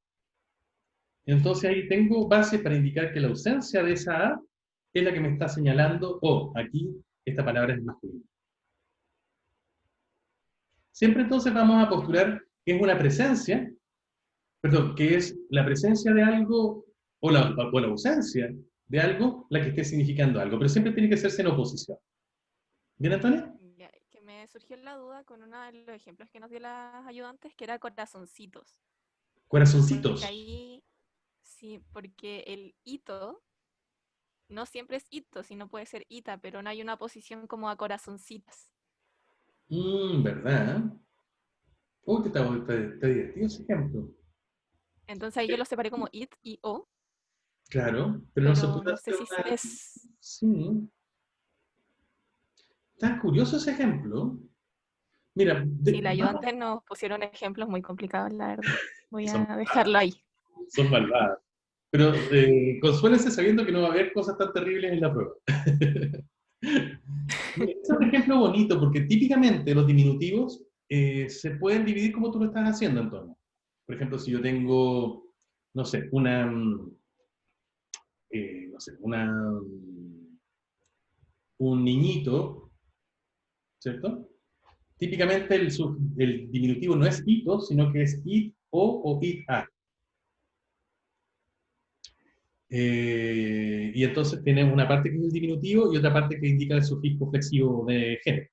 Entonces ahí tengo base para indicar que la ausencia de esa A es la que me está señalando, aquí esta palabra es masculina. Siempre entonces vamos a postular que es una presencia, perdón, que es la presencia de algo o la ausencia de algo la que esté significando algo, pero siempre tiene que hacerse en oposición. ¿Bien, Antonia? Ya, que me surgió la duda con uno de los ejemplos que nos dio las ayudantes, que era corazoncitos. Corazoncitos. Porque ahí, sí, porque el hito no siempre es hito, sino puede ser ita, pero no hay una oposición como a corazoncitas. ¿Verdad? Uy, que está divertido ese ejemplo. Entonces ahí yo lo separé como it y o. Claro, pero no se puede no sé hacer si es... Sí. Está curioso ese ejemplo. Mira, Sí, la ayudante nos pusieron ejemplos muy complicados, la verdad. Voy a dejarlo ahí. Son malvadas. Pero consuélense sabiendo que no va a haber cosas tan terribles en la prueba. Es un ejemplo bonito, porque típicamente los diminutivos se pueden dividir como tú lo estás haciendo, Antonio. Por ejemplo, si yo tengo, no sé, un niñito, ¿cierto? Típicamente el diminutivo no es ito, sino que es it o it a. Y entonces tenemos una parte que es el diminutivo y otra parte que indica el sufijo flexivo de género.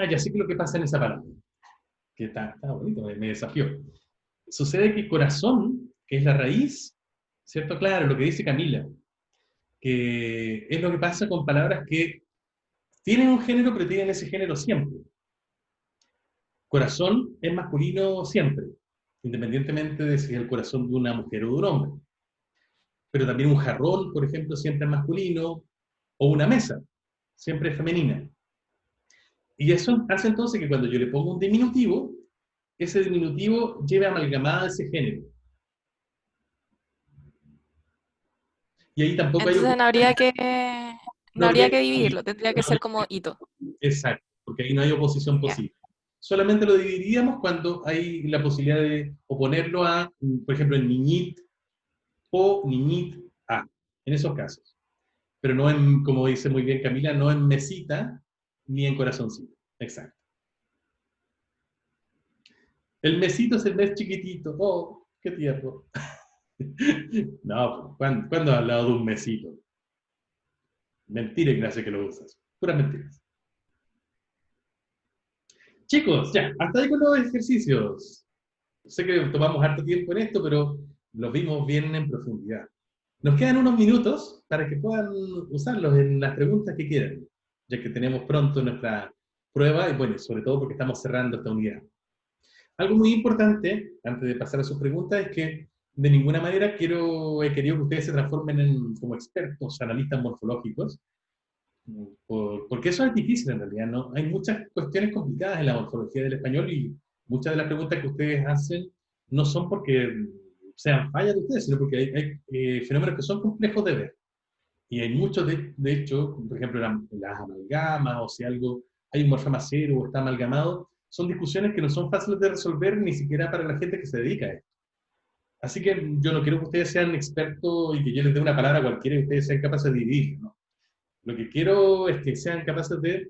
Ya sé que lo que pasa en esa palabra. Que está bonito, me desafió. Sucede que corazón, que es la raíz, ¿cierto? Claro, lo que dice Camila, que es lo que pasa con palabras que tienen un género, pero tienen ese género siempre. Corazón es masculino siempre. independientemente de si es el corazón de una mujer o de un hombre. Pero también un jarrón, por ejemplo, siempre es masculino, o una mesa, siempre es femenina. Y eso hace entonces que cuando yo le pongo un diminutivo, ese diminutivo lleve amalgamada ese género. Y ahí tampoco Entonces hay... no habría que, No no habría habría que que dividirlo, tendría que ser como hito. Exacto, porque ahí no hay oposición Ya. posible. Solamente lo dividiríamos cuando hay la posibilidad de oponerlo a, por ejemplo, en niñit o niñit a, en esos casos. Pero no en, como dice muy bien Camila, no en mesita ni en corazoncito. Exacto. El mesito es el mes chiquitito. Oh, qué tierno. No, ¿cuándo has hablado de un mesito? Mentira, Ignacio, que lo usas. Puras mentiras. Chicos, ya, hasta ahí con los ejercicios. Sé que tomamos harto tiempo en esto, pero los vimos bien en profundidad. Nos quedan unos minutos para que puedan usarlos en las preguntas que quieran, ya que tenemos pronto nuestra prueba y bueno, sobre todo porque estamos cerrando esta unidad. Algo muy importante, antes de pasar a sus preguntas, es que de ninguna manera he querido que ustedes se transformen como expertos, analistas morfológicos, porque eso es difícil en realidad, ¿no? Hay muchas cuestiones complicadas en la morfología del español y muchas de las preguntas que ustedes hacen no son porque sean fallas de ustedes, sino porque hay fenómenos que son complejos de ver. Y hay muchos, de hecho, por ejemplo, las amalgamas, o si algo, hay un morfema cero o está amalgamado, son discusiones que no son fáciles de resolver ni siquiera para la gente que se dedica a esto. Así que yo no quiero que ustedes sean expertos y que yo les dé una palabra cualquiera y ustedes sean capaces de dividir, ¿no? Lo que quiero es que sean capaces de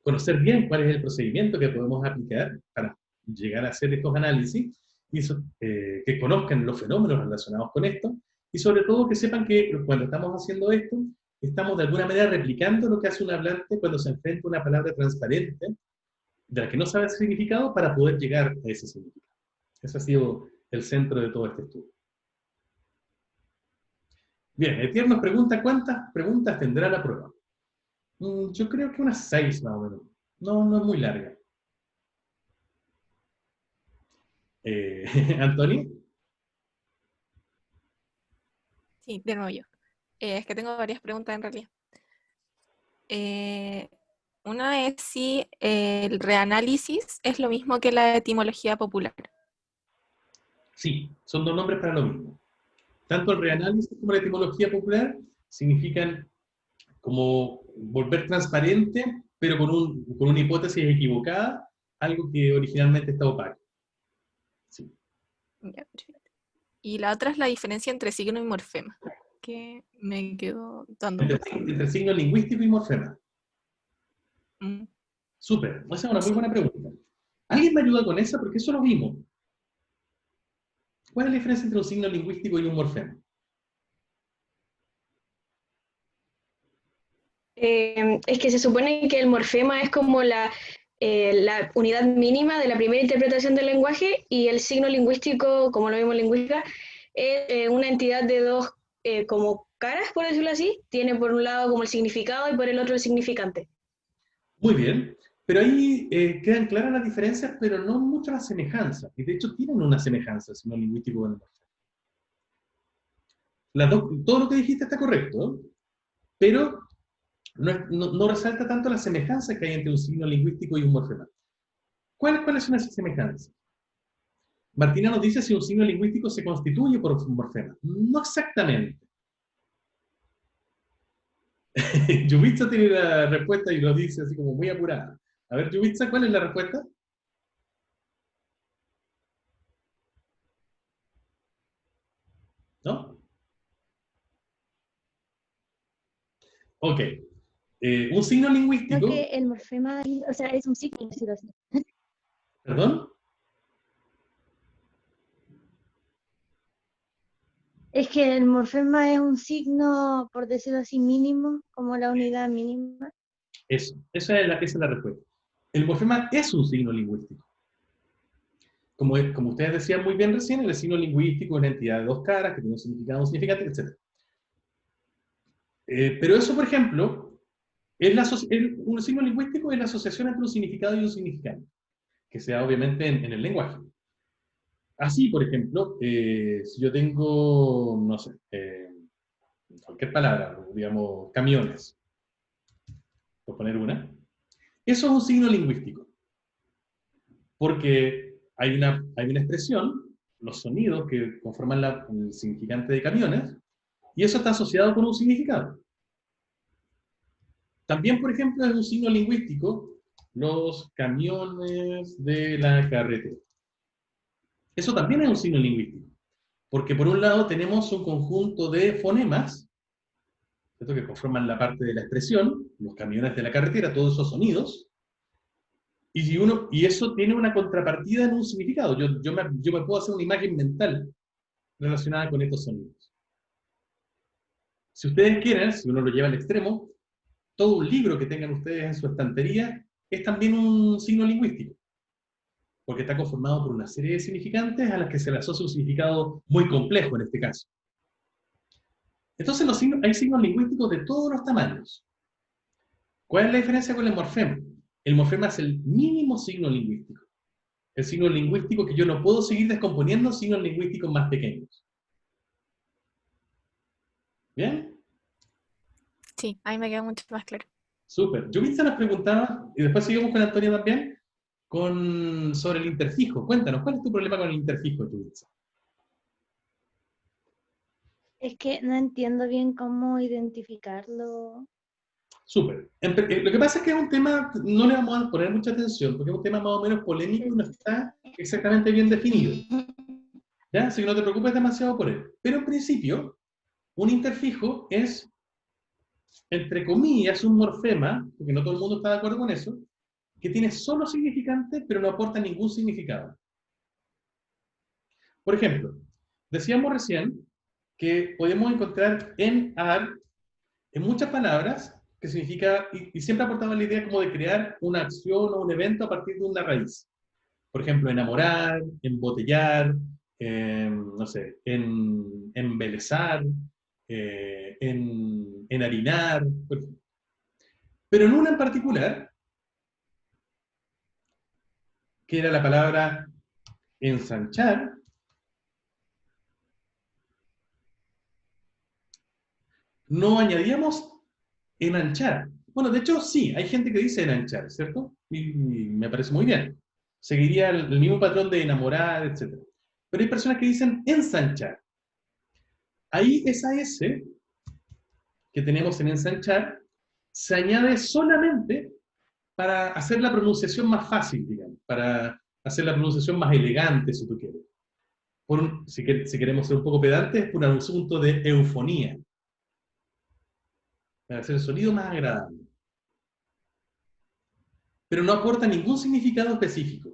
conocer bien cuál es el procedimiento que podemos aplicar para llegar a hacer estos análisis y que conozcan los fenómenos relacionados con esto y sobre todo que sepan que cuando estamos haciendo esto estamos de alguna manera replicando lo que hace un hablante cuando se enfrenta a una palabra transparente de la que no sabe el significado para poder llegar a ese significado. Ese ha sido el centro de todo este estudio. Bien, Etienne nos pregunta cuántas preguntas tendrá la prueba. Yo creo que unas 6 más o menos. No es muy larga. ¿Antonio? Sí, de nuevo yo. Es que tengo varias preguntas en realidad. Una es si el reanálisis es lo mismo que la etimología popular. Sí, son dos nombres para lo mismo. Tanto el reanálisis como la etimología popular significan como volver transparente, pero con una hipótesis equivocada, algo que originalmente está opaco. Sí. Ya, perfecto. Y la otra es la diferencia entre signo y morfema, que me quedo dando vueltas. Entre signo lingüístico y morfema. Mm. Súper, esa es una muy buena pregunta. ¿Alguien me ayuda con esa? Porque eso lo vimos. ¿Cuál es la diferencia entre un signo lingüístico y un morfema? Es que se supone que el morfema es como la unidad mínima de la primera interpretación del lenguaje y el signo lingüístico, como lo vimos en lingüística, es una entidad de dos como caras, por decirlo así. Tiene por un lado como el significado y por el otro el significante. Muy bien, pero ahí quedan claras las diferencias, pero no muchas las semejanzas. Y de hecho tienen una semejanza, el signo lingüístico con el morfema. Todo lo que dijiste está correcto, pero no resalta tanto la semejanza que hay entre un signo lingüístico y un morfema. ¿Cuáles son esas semejanzas? Martina nos dice si un signo lingüístico se constituye por un morfema. No exactamente. Yubitsa tiene la respuesta y lo dice así como muy apurada. A ver, Yubitsa, ¿cuál es la respuesta? ¿No? Ok. Un signo Creo lingüístico... que el morfema, o sea, es un signo, por decirlo así. ¿Perdón? Es que el morfema es un signo, por decirlo así, mínimo, como la unidad mínima. Eso, esa es la respuesta. El morfema es un signo lingüístico. Como ustedes decían muy bien recién, el signo lingüístico es una entidad de dos caras, que tiene un significado, un significante, etc. Pero eso, por ejemplo, un signo lingüístico es la asociación entre un significado y un significante, que se da obviamente en el lenguaje. Así, por ejemplo, si yo tengo, no sé, cualquier palabra, digamos, camiones, por poner una, eso es un signo lingüístico, porque hay una expresión, los sonidos que conforman el significante de camiones, y eso está asociado con un significado. También, por ejemplo, es un signo lingüístico los camiones de la carretera. Eso también es un signo lingüístico, porque por un lado tenemos un conjunto de fonemas, ¿cierto?, que conforman la parte de la expresión, los camiones de la carretera, todos esos sonidos, y eso tiene una contrapartida en un significado. Yo me puedo hacer una imagen mental relacionada con estos sonidos. Si ustedes quieren, si uno lo lleva al extremo, todo un libro que tengan ustedes en su estantería es también un signo lingüístico, porque está conformado por una serie de significantes a las que se le asocia un significado muy complejo en este caso. Entonces hay signos lingüísticos de todos los tamaños. ¿Cuál es la diferencia con el morfema? El morfema es el mínimo signo lingüístico. El signo lingüístico que yo no puedo seguir descomponiendo signos lingüísticos más pequeños. ¿Bien? Sí, ahí me queda mucho más claro. Súper. Yo nos preguntaba, y después seguimos con Antonio también, sobre el interfijo. Cuéntanos, ¿cuál es tu problema con el interfijo, Yubitsa? Es que no entiendo bien cómo identificarlo. Súper. Lo que pasa es que es un tema, no le vamos a poner mucha atención, porque es un tema más o menos polémico y no está exactamente bien definido. ¿Ya? Así que no te preocupes demasiado por él. Pero en principio, un interfijo es, entre comillas, un morfema, porque no todo el mundo está de acuerdo con eso, que tiene solo significante, pero no aporta ningún significado. Por ejemplo, decíamos recién que podemos encontrar en ar en muchas palabras que significa, y siempre aportaba la idea como de crear una acción o un evento a partir de una raíz. Por ejemplo, enamorar, embotellar, no sé, embelezar, enharinar, por ejemplo. Pero en una en particular, que era la palabra ensanchar, no añadíamos enanchar. Bueno, de hecho, sí, hay gente que dice enanchar, ¿cierto? Y me parece muy bien. Seguiría el mismo patrón de enamorar, etc. Pero hay personas que dicen ensanchar. Ahí esa S que tenemos en ensanchar se añade solamente para hacer la pronunciación más fácil, digamos, para hacer la pronunciación más elegante, si tú quieres. Si queremos ser un poco pedantes, por un asunto de eufonía, para hacer el sonido más agradable. Pero no aporta ningún significado específico.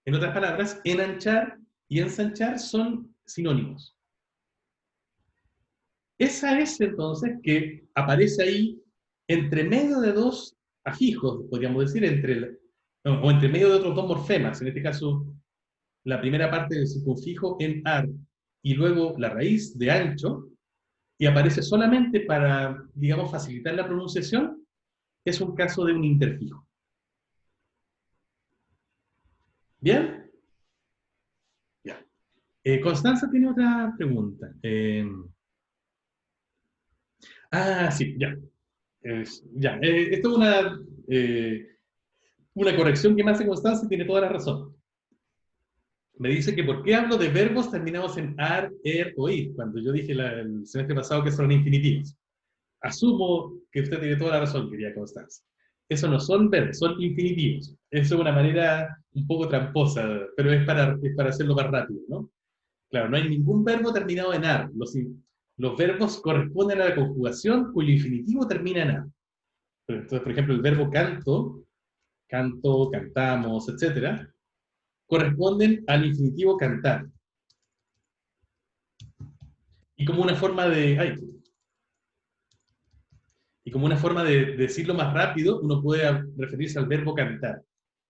En otras palabras, enanchar y ensanchar son sinónimos. Esa es entonces que aparece ahí entre medio de dos afijos, podríamos decir, o entre medio de otros dos morfemas, en este caso la primera parte del circunfijo en ar y luego la raíz de ancho, y aparece solamente para, digamos, facilitar la pronunciación, es un caso de un interfijo. ¿Bien? Ya. Constanza tiene otra pregunta. Sí, ya. Esto es una corrección que me hace Constanza y tiene toda la razón. Me dice que por qué hablo de verbos terminados en ar, er o ir, cuando yo dije el semestre pasado que son infinitivos. Asumo que usted tiene toda la razón, querida Constanza. Eso no son verbos, son infinitivos. Eso es una manera un poco tramposa, pero es para hacerlo más rápido, ¿no? Claro, no hay ningún verbo terminado en ar. Los verbos corresponden a la conjugación cuyo infinitivo termina en ar. Entonces, por ejemplo, el verbo canto, cantamos, etc., corresponden al infinitivo cantar. Y como una forma de decirlo más rápido, uno puede referirse al verbo cantar.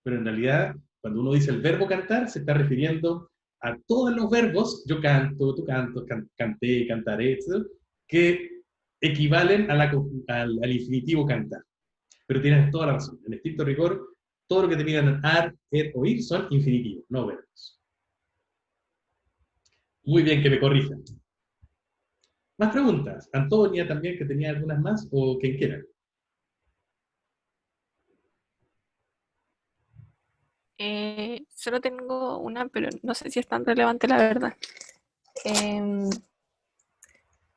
Pero en realidad, cuando uno dice el verbo cantar, se está refiriendo a todos los verbos, yo canto, tú canto, canté, cantaré, etc., que equivalen al infinitivo cantar. Pero tienes toda la razón. En estricto rigor, todo lo que termina en ar, er o ir son infinitivos, no verbos. Muy bien, que me corrijan. ¿Más preguntas? Antonia también, que tenía algunas más, o quien quiera. Solo tengo una, pero no sé si es tan relevante la verdad.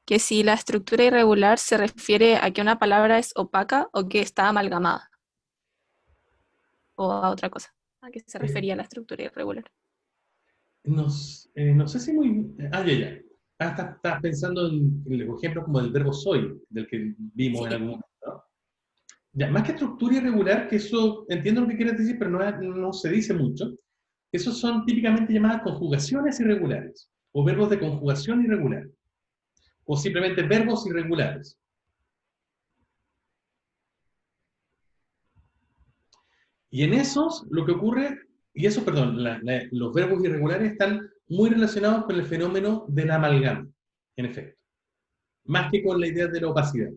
Que si la estructura irregular se refiere a que una palabra es opaca o que está amalgamada. O a otra cosa. ¿A qué se refería la estructura irregular? No sé si muy... Ah, ya. Estás pensando en los ejemplos como del verbo soy, del que vimos en Sí. algún momento, ¿no? Ya, más que estructura irregular, que eso entiendo lo que quieres decir, pero no se dice mucho. Esos son típicamente llamadas conjugaciones irregulares, o verbos de conjugación irregular, o simplemente verbos irregulares. Y en esos, lo que ocurre, y eso, perdón, los verbos irregulares están muy relacionados con el fenómeno de la amalgama, en efecto, más que con la idea de la opacidad.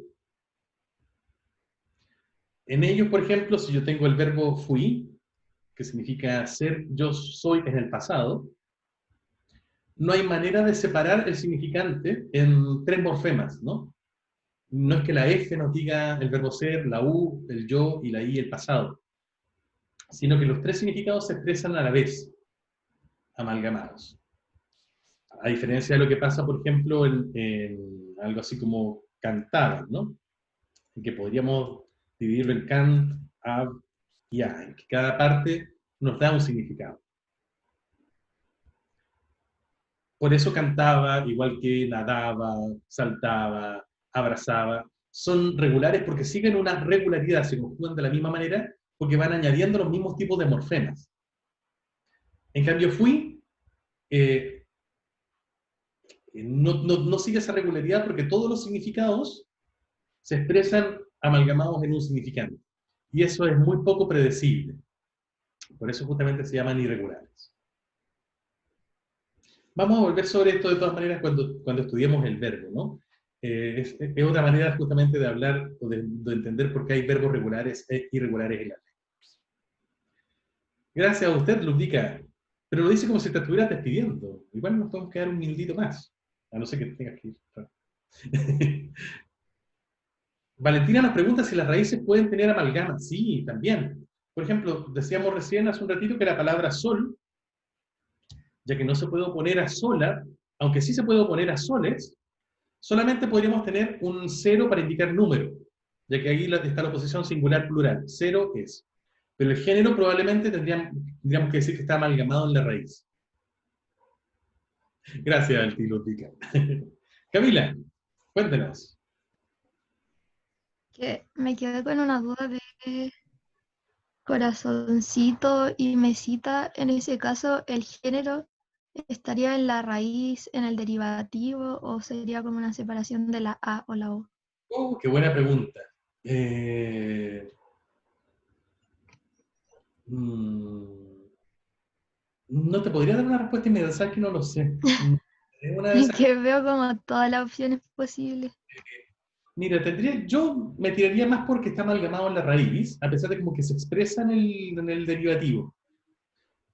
En ellos, por ejemplo, si yo tengo el verbo fui, que significa ser, yo soy en el pasado, no hay manera de separar el significante en tres morfemas, ¿no? No es que la F nos diga el verbo ser, la U, el yo y la I el pasado, sino que los tres significados se expresan a la vez, amalgamados. A diferencia de lo que pasa, por ejemplo, en algo así como cantaban, ¿no? En que podríamos dividirlo en cant, ab y a, en que cada parte nos da un significado. Por eso cantaba, igual que nadaba, saltaba, abrazaba. Son regulares porque siguen una regularidad, se conjugan de la misma manera porque van añadiendo los mismos tipos de morfemas. En cambio, fui no sigue esa regularidad porque todos los significados se expresan amalgamados en un significante. Y eso es muy poco predecible. Por eso justamente se llaman irregulares. Vamos a volver sobre esto de todas maneras cuando estudiemos el verbo, ¿no? Es otra manera justamente de hablar o de entender por qué hay verbos regulares e irregulares en la ley. Gracias a usted, Ludvika. Pero lo dice como si te estuvieras despidiendo. Igual nos podemos quedar un minutito más. A no ser que tengas que ir. Valentina nos pregunta si las raíces pueden tener amalgama. Sí, también. Por ejemplo, decíamos recién hace un ratito que la palabra sol, ya que no se puede oponer a sola, aunque sí se puede oponer a soles, solamente podríamos tener un cero para indicar número, ya que ahí está la oposición singular plural. Cero es. Pero el género probablemente tendríamos que decir que está amalgamado en la raíz. Gracias, Altilutica. Camila, cuéntenos. Que me quedé con una duda de corazoncito y mesita. En ese caso, ¿el género estaría en la raíz, en el derivativo, o sería como una separación de la A o la O? Oh, qué buena pregunta. No te podría dar una respuesta inmediata, sabes que no lo sé. Es una de Es esas... que veo como todas las opciones posibles. Mira, yo me tiraría más porque está amalgamado en la raíz, a pesar de como que se expresa en el derivativo.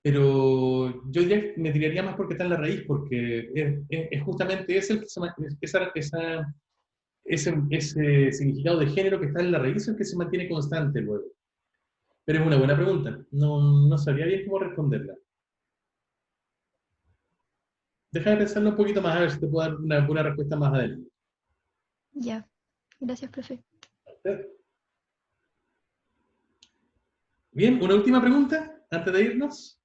Pero yo diría que me tiraría más porque está en la raíz, porque es justamente ese, ese significado de género que está en la raíz el que se mantiene constante luego. Pero es una buena pregunta. No sabría bien cómo responderla. Deja de pensarlo un poquito más, a ver si te puedo dar una respuesta más adelante. Ya, gracias, profe. Bien, una última pregunta antes de irnos.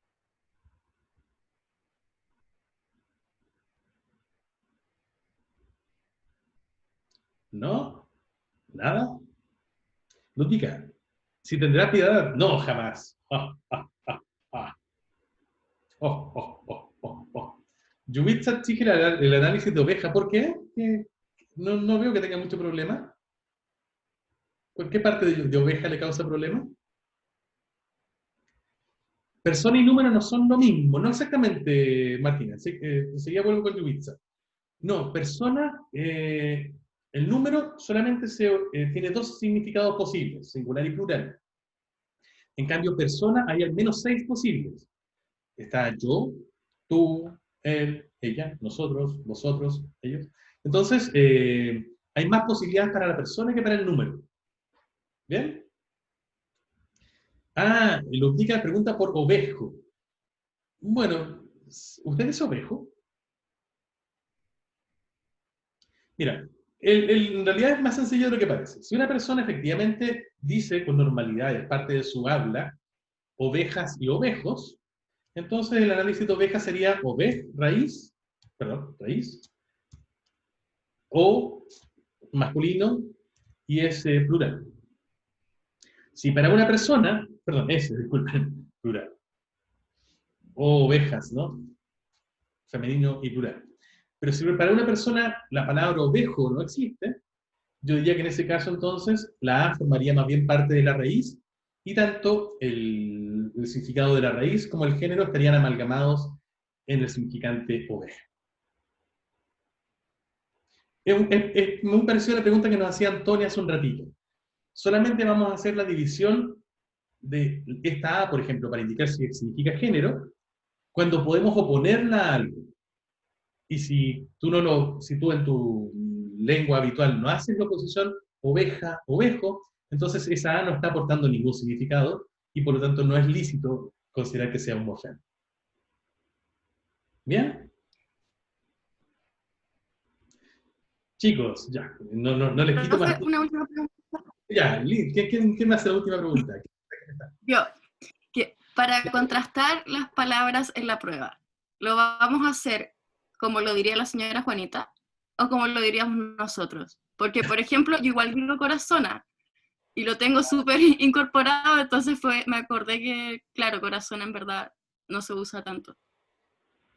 ¿No? ¿Nada? Ludvika, si tendrá piedad, no, jamás. Yubitsa exige el análisis de oveja. ¿Por qué? No veo que tenga mucho problema. ¿Por qué parte de oveja le causa problema? Persona y número no son lo mismo. No exactamente, Martina. Seguía vuelvo con Yubitsa. No, persona, el número solamente tiene dos significados posibles, singular y plural. En cambio, persona hay al menos 6 posibles. Está yo, tú, él, ella, nosotros, vosotros, ellos. Entonces, hay más posibilidades para la persona que para el número. ¿Bien? Ah, Ludvika pregunta por ovejo. Bueno, ¿usted es ovejo? Mira, en realidad es más sencillo de lo que parece. Si una persona efectivamente dice con normalidad, es parte de su habla, ovejas y ovejos, entonces el análisis de ovejas sería raíz, o masculino y es plural. Si para una persona, disculpen, plural, o ovejas, ¿no? Femenino y plural. Pero si para una persona la palabra ovejo no existe, yo diría que en ese caso entonces la A formaría más bien parte de la raíz y tanto el significado de la raíz como el género estarían amalgamados en el significante oveja. Es muy parecido a la pregunta que nos hacía Antonia hace un ratito. Solamente vamos a hacer la división de esta A, por ejemplo, para indicar si significa género, cuando podemos oponerla a algo. Y si tú en tu lengua habitual no haces la oposición oveja, ovejo, entonces esa A no está aportando ningún significado y por lo tanto no es lícito considerar que sea un morfema. ¿Bien? Chicos, ya, no les quito más. Una última pregunta. Ya, Liz, ¿quién me hace la última pregunta? Yo, que para contrastar las palabras en la prueba, ¿lo vamos a hacer como lo diría la señora Juanita o como lo diríamos nosotros? Porque, por ejemplo, yo igual digo corazona y lo tengo súper incorporado, entonces me acordé que, claro, corazona en verdad no se usa tanto.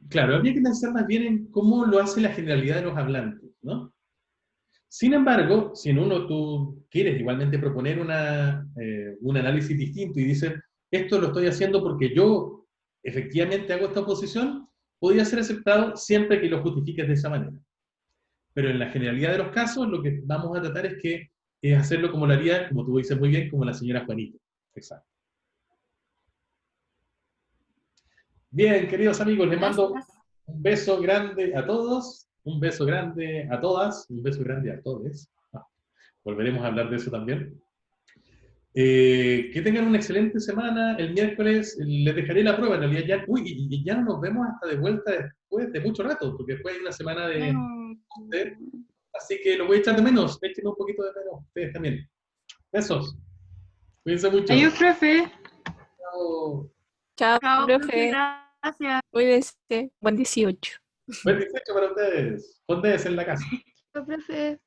Claro, habría que pensar más bien en cómo lo hace la generalidad de los hablantes, ¿no? Sin embargo, si en uno tú quieres igualmente proponer un análisis distinto y dices, esto lo estoy haciendo porque yo efectivamente hago esta oposición, podría ser aceptado siempre que lo justifiques de esa manera. Pero en la generalidad de los casos, lo que vamos a tratar es hacerlo como lo haría, como tú dices muy bien, como la señora Juanita. Exacto. Bien, queridos amigos, les mando un beso grande a todos, un beso grande a todas, un beso grande a todos. Volveremos a hablar de eso también. Que tengan una excelente semana. El miércoles les dejaré la prueba. En realidad ya no nos vemos hasta de vuelta después de mucho rato, porque después hay una semana de... Así que lo voy a echar de menos. Échenme un poquito de menos. Ustedes también. Besos. Cuídense mucho. Adiós, profe. Chao. Chao, Chao, profe. gracias. Cuídense. Buen 18. Buen 18 para ustedes. Con ustedes en la casa. Profe.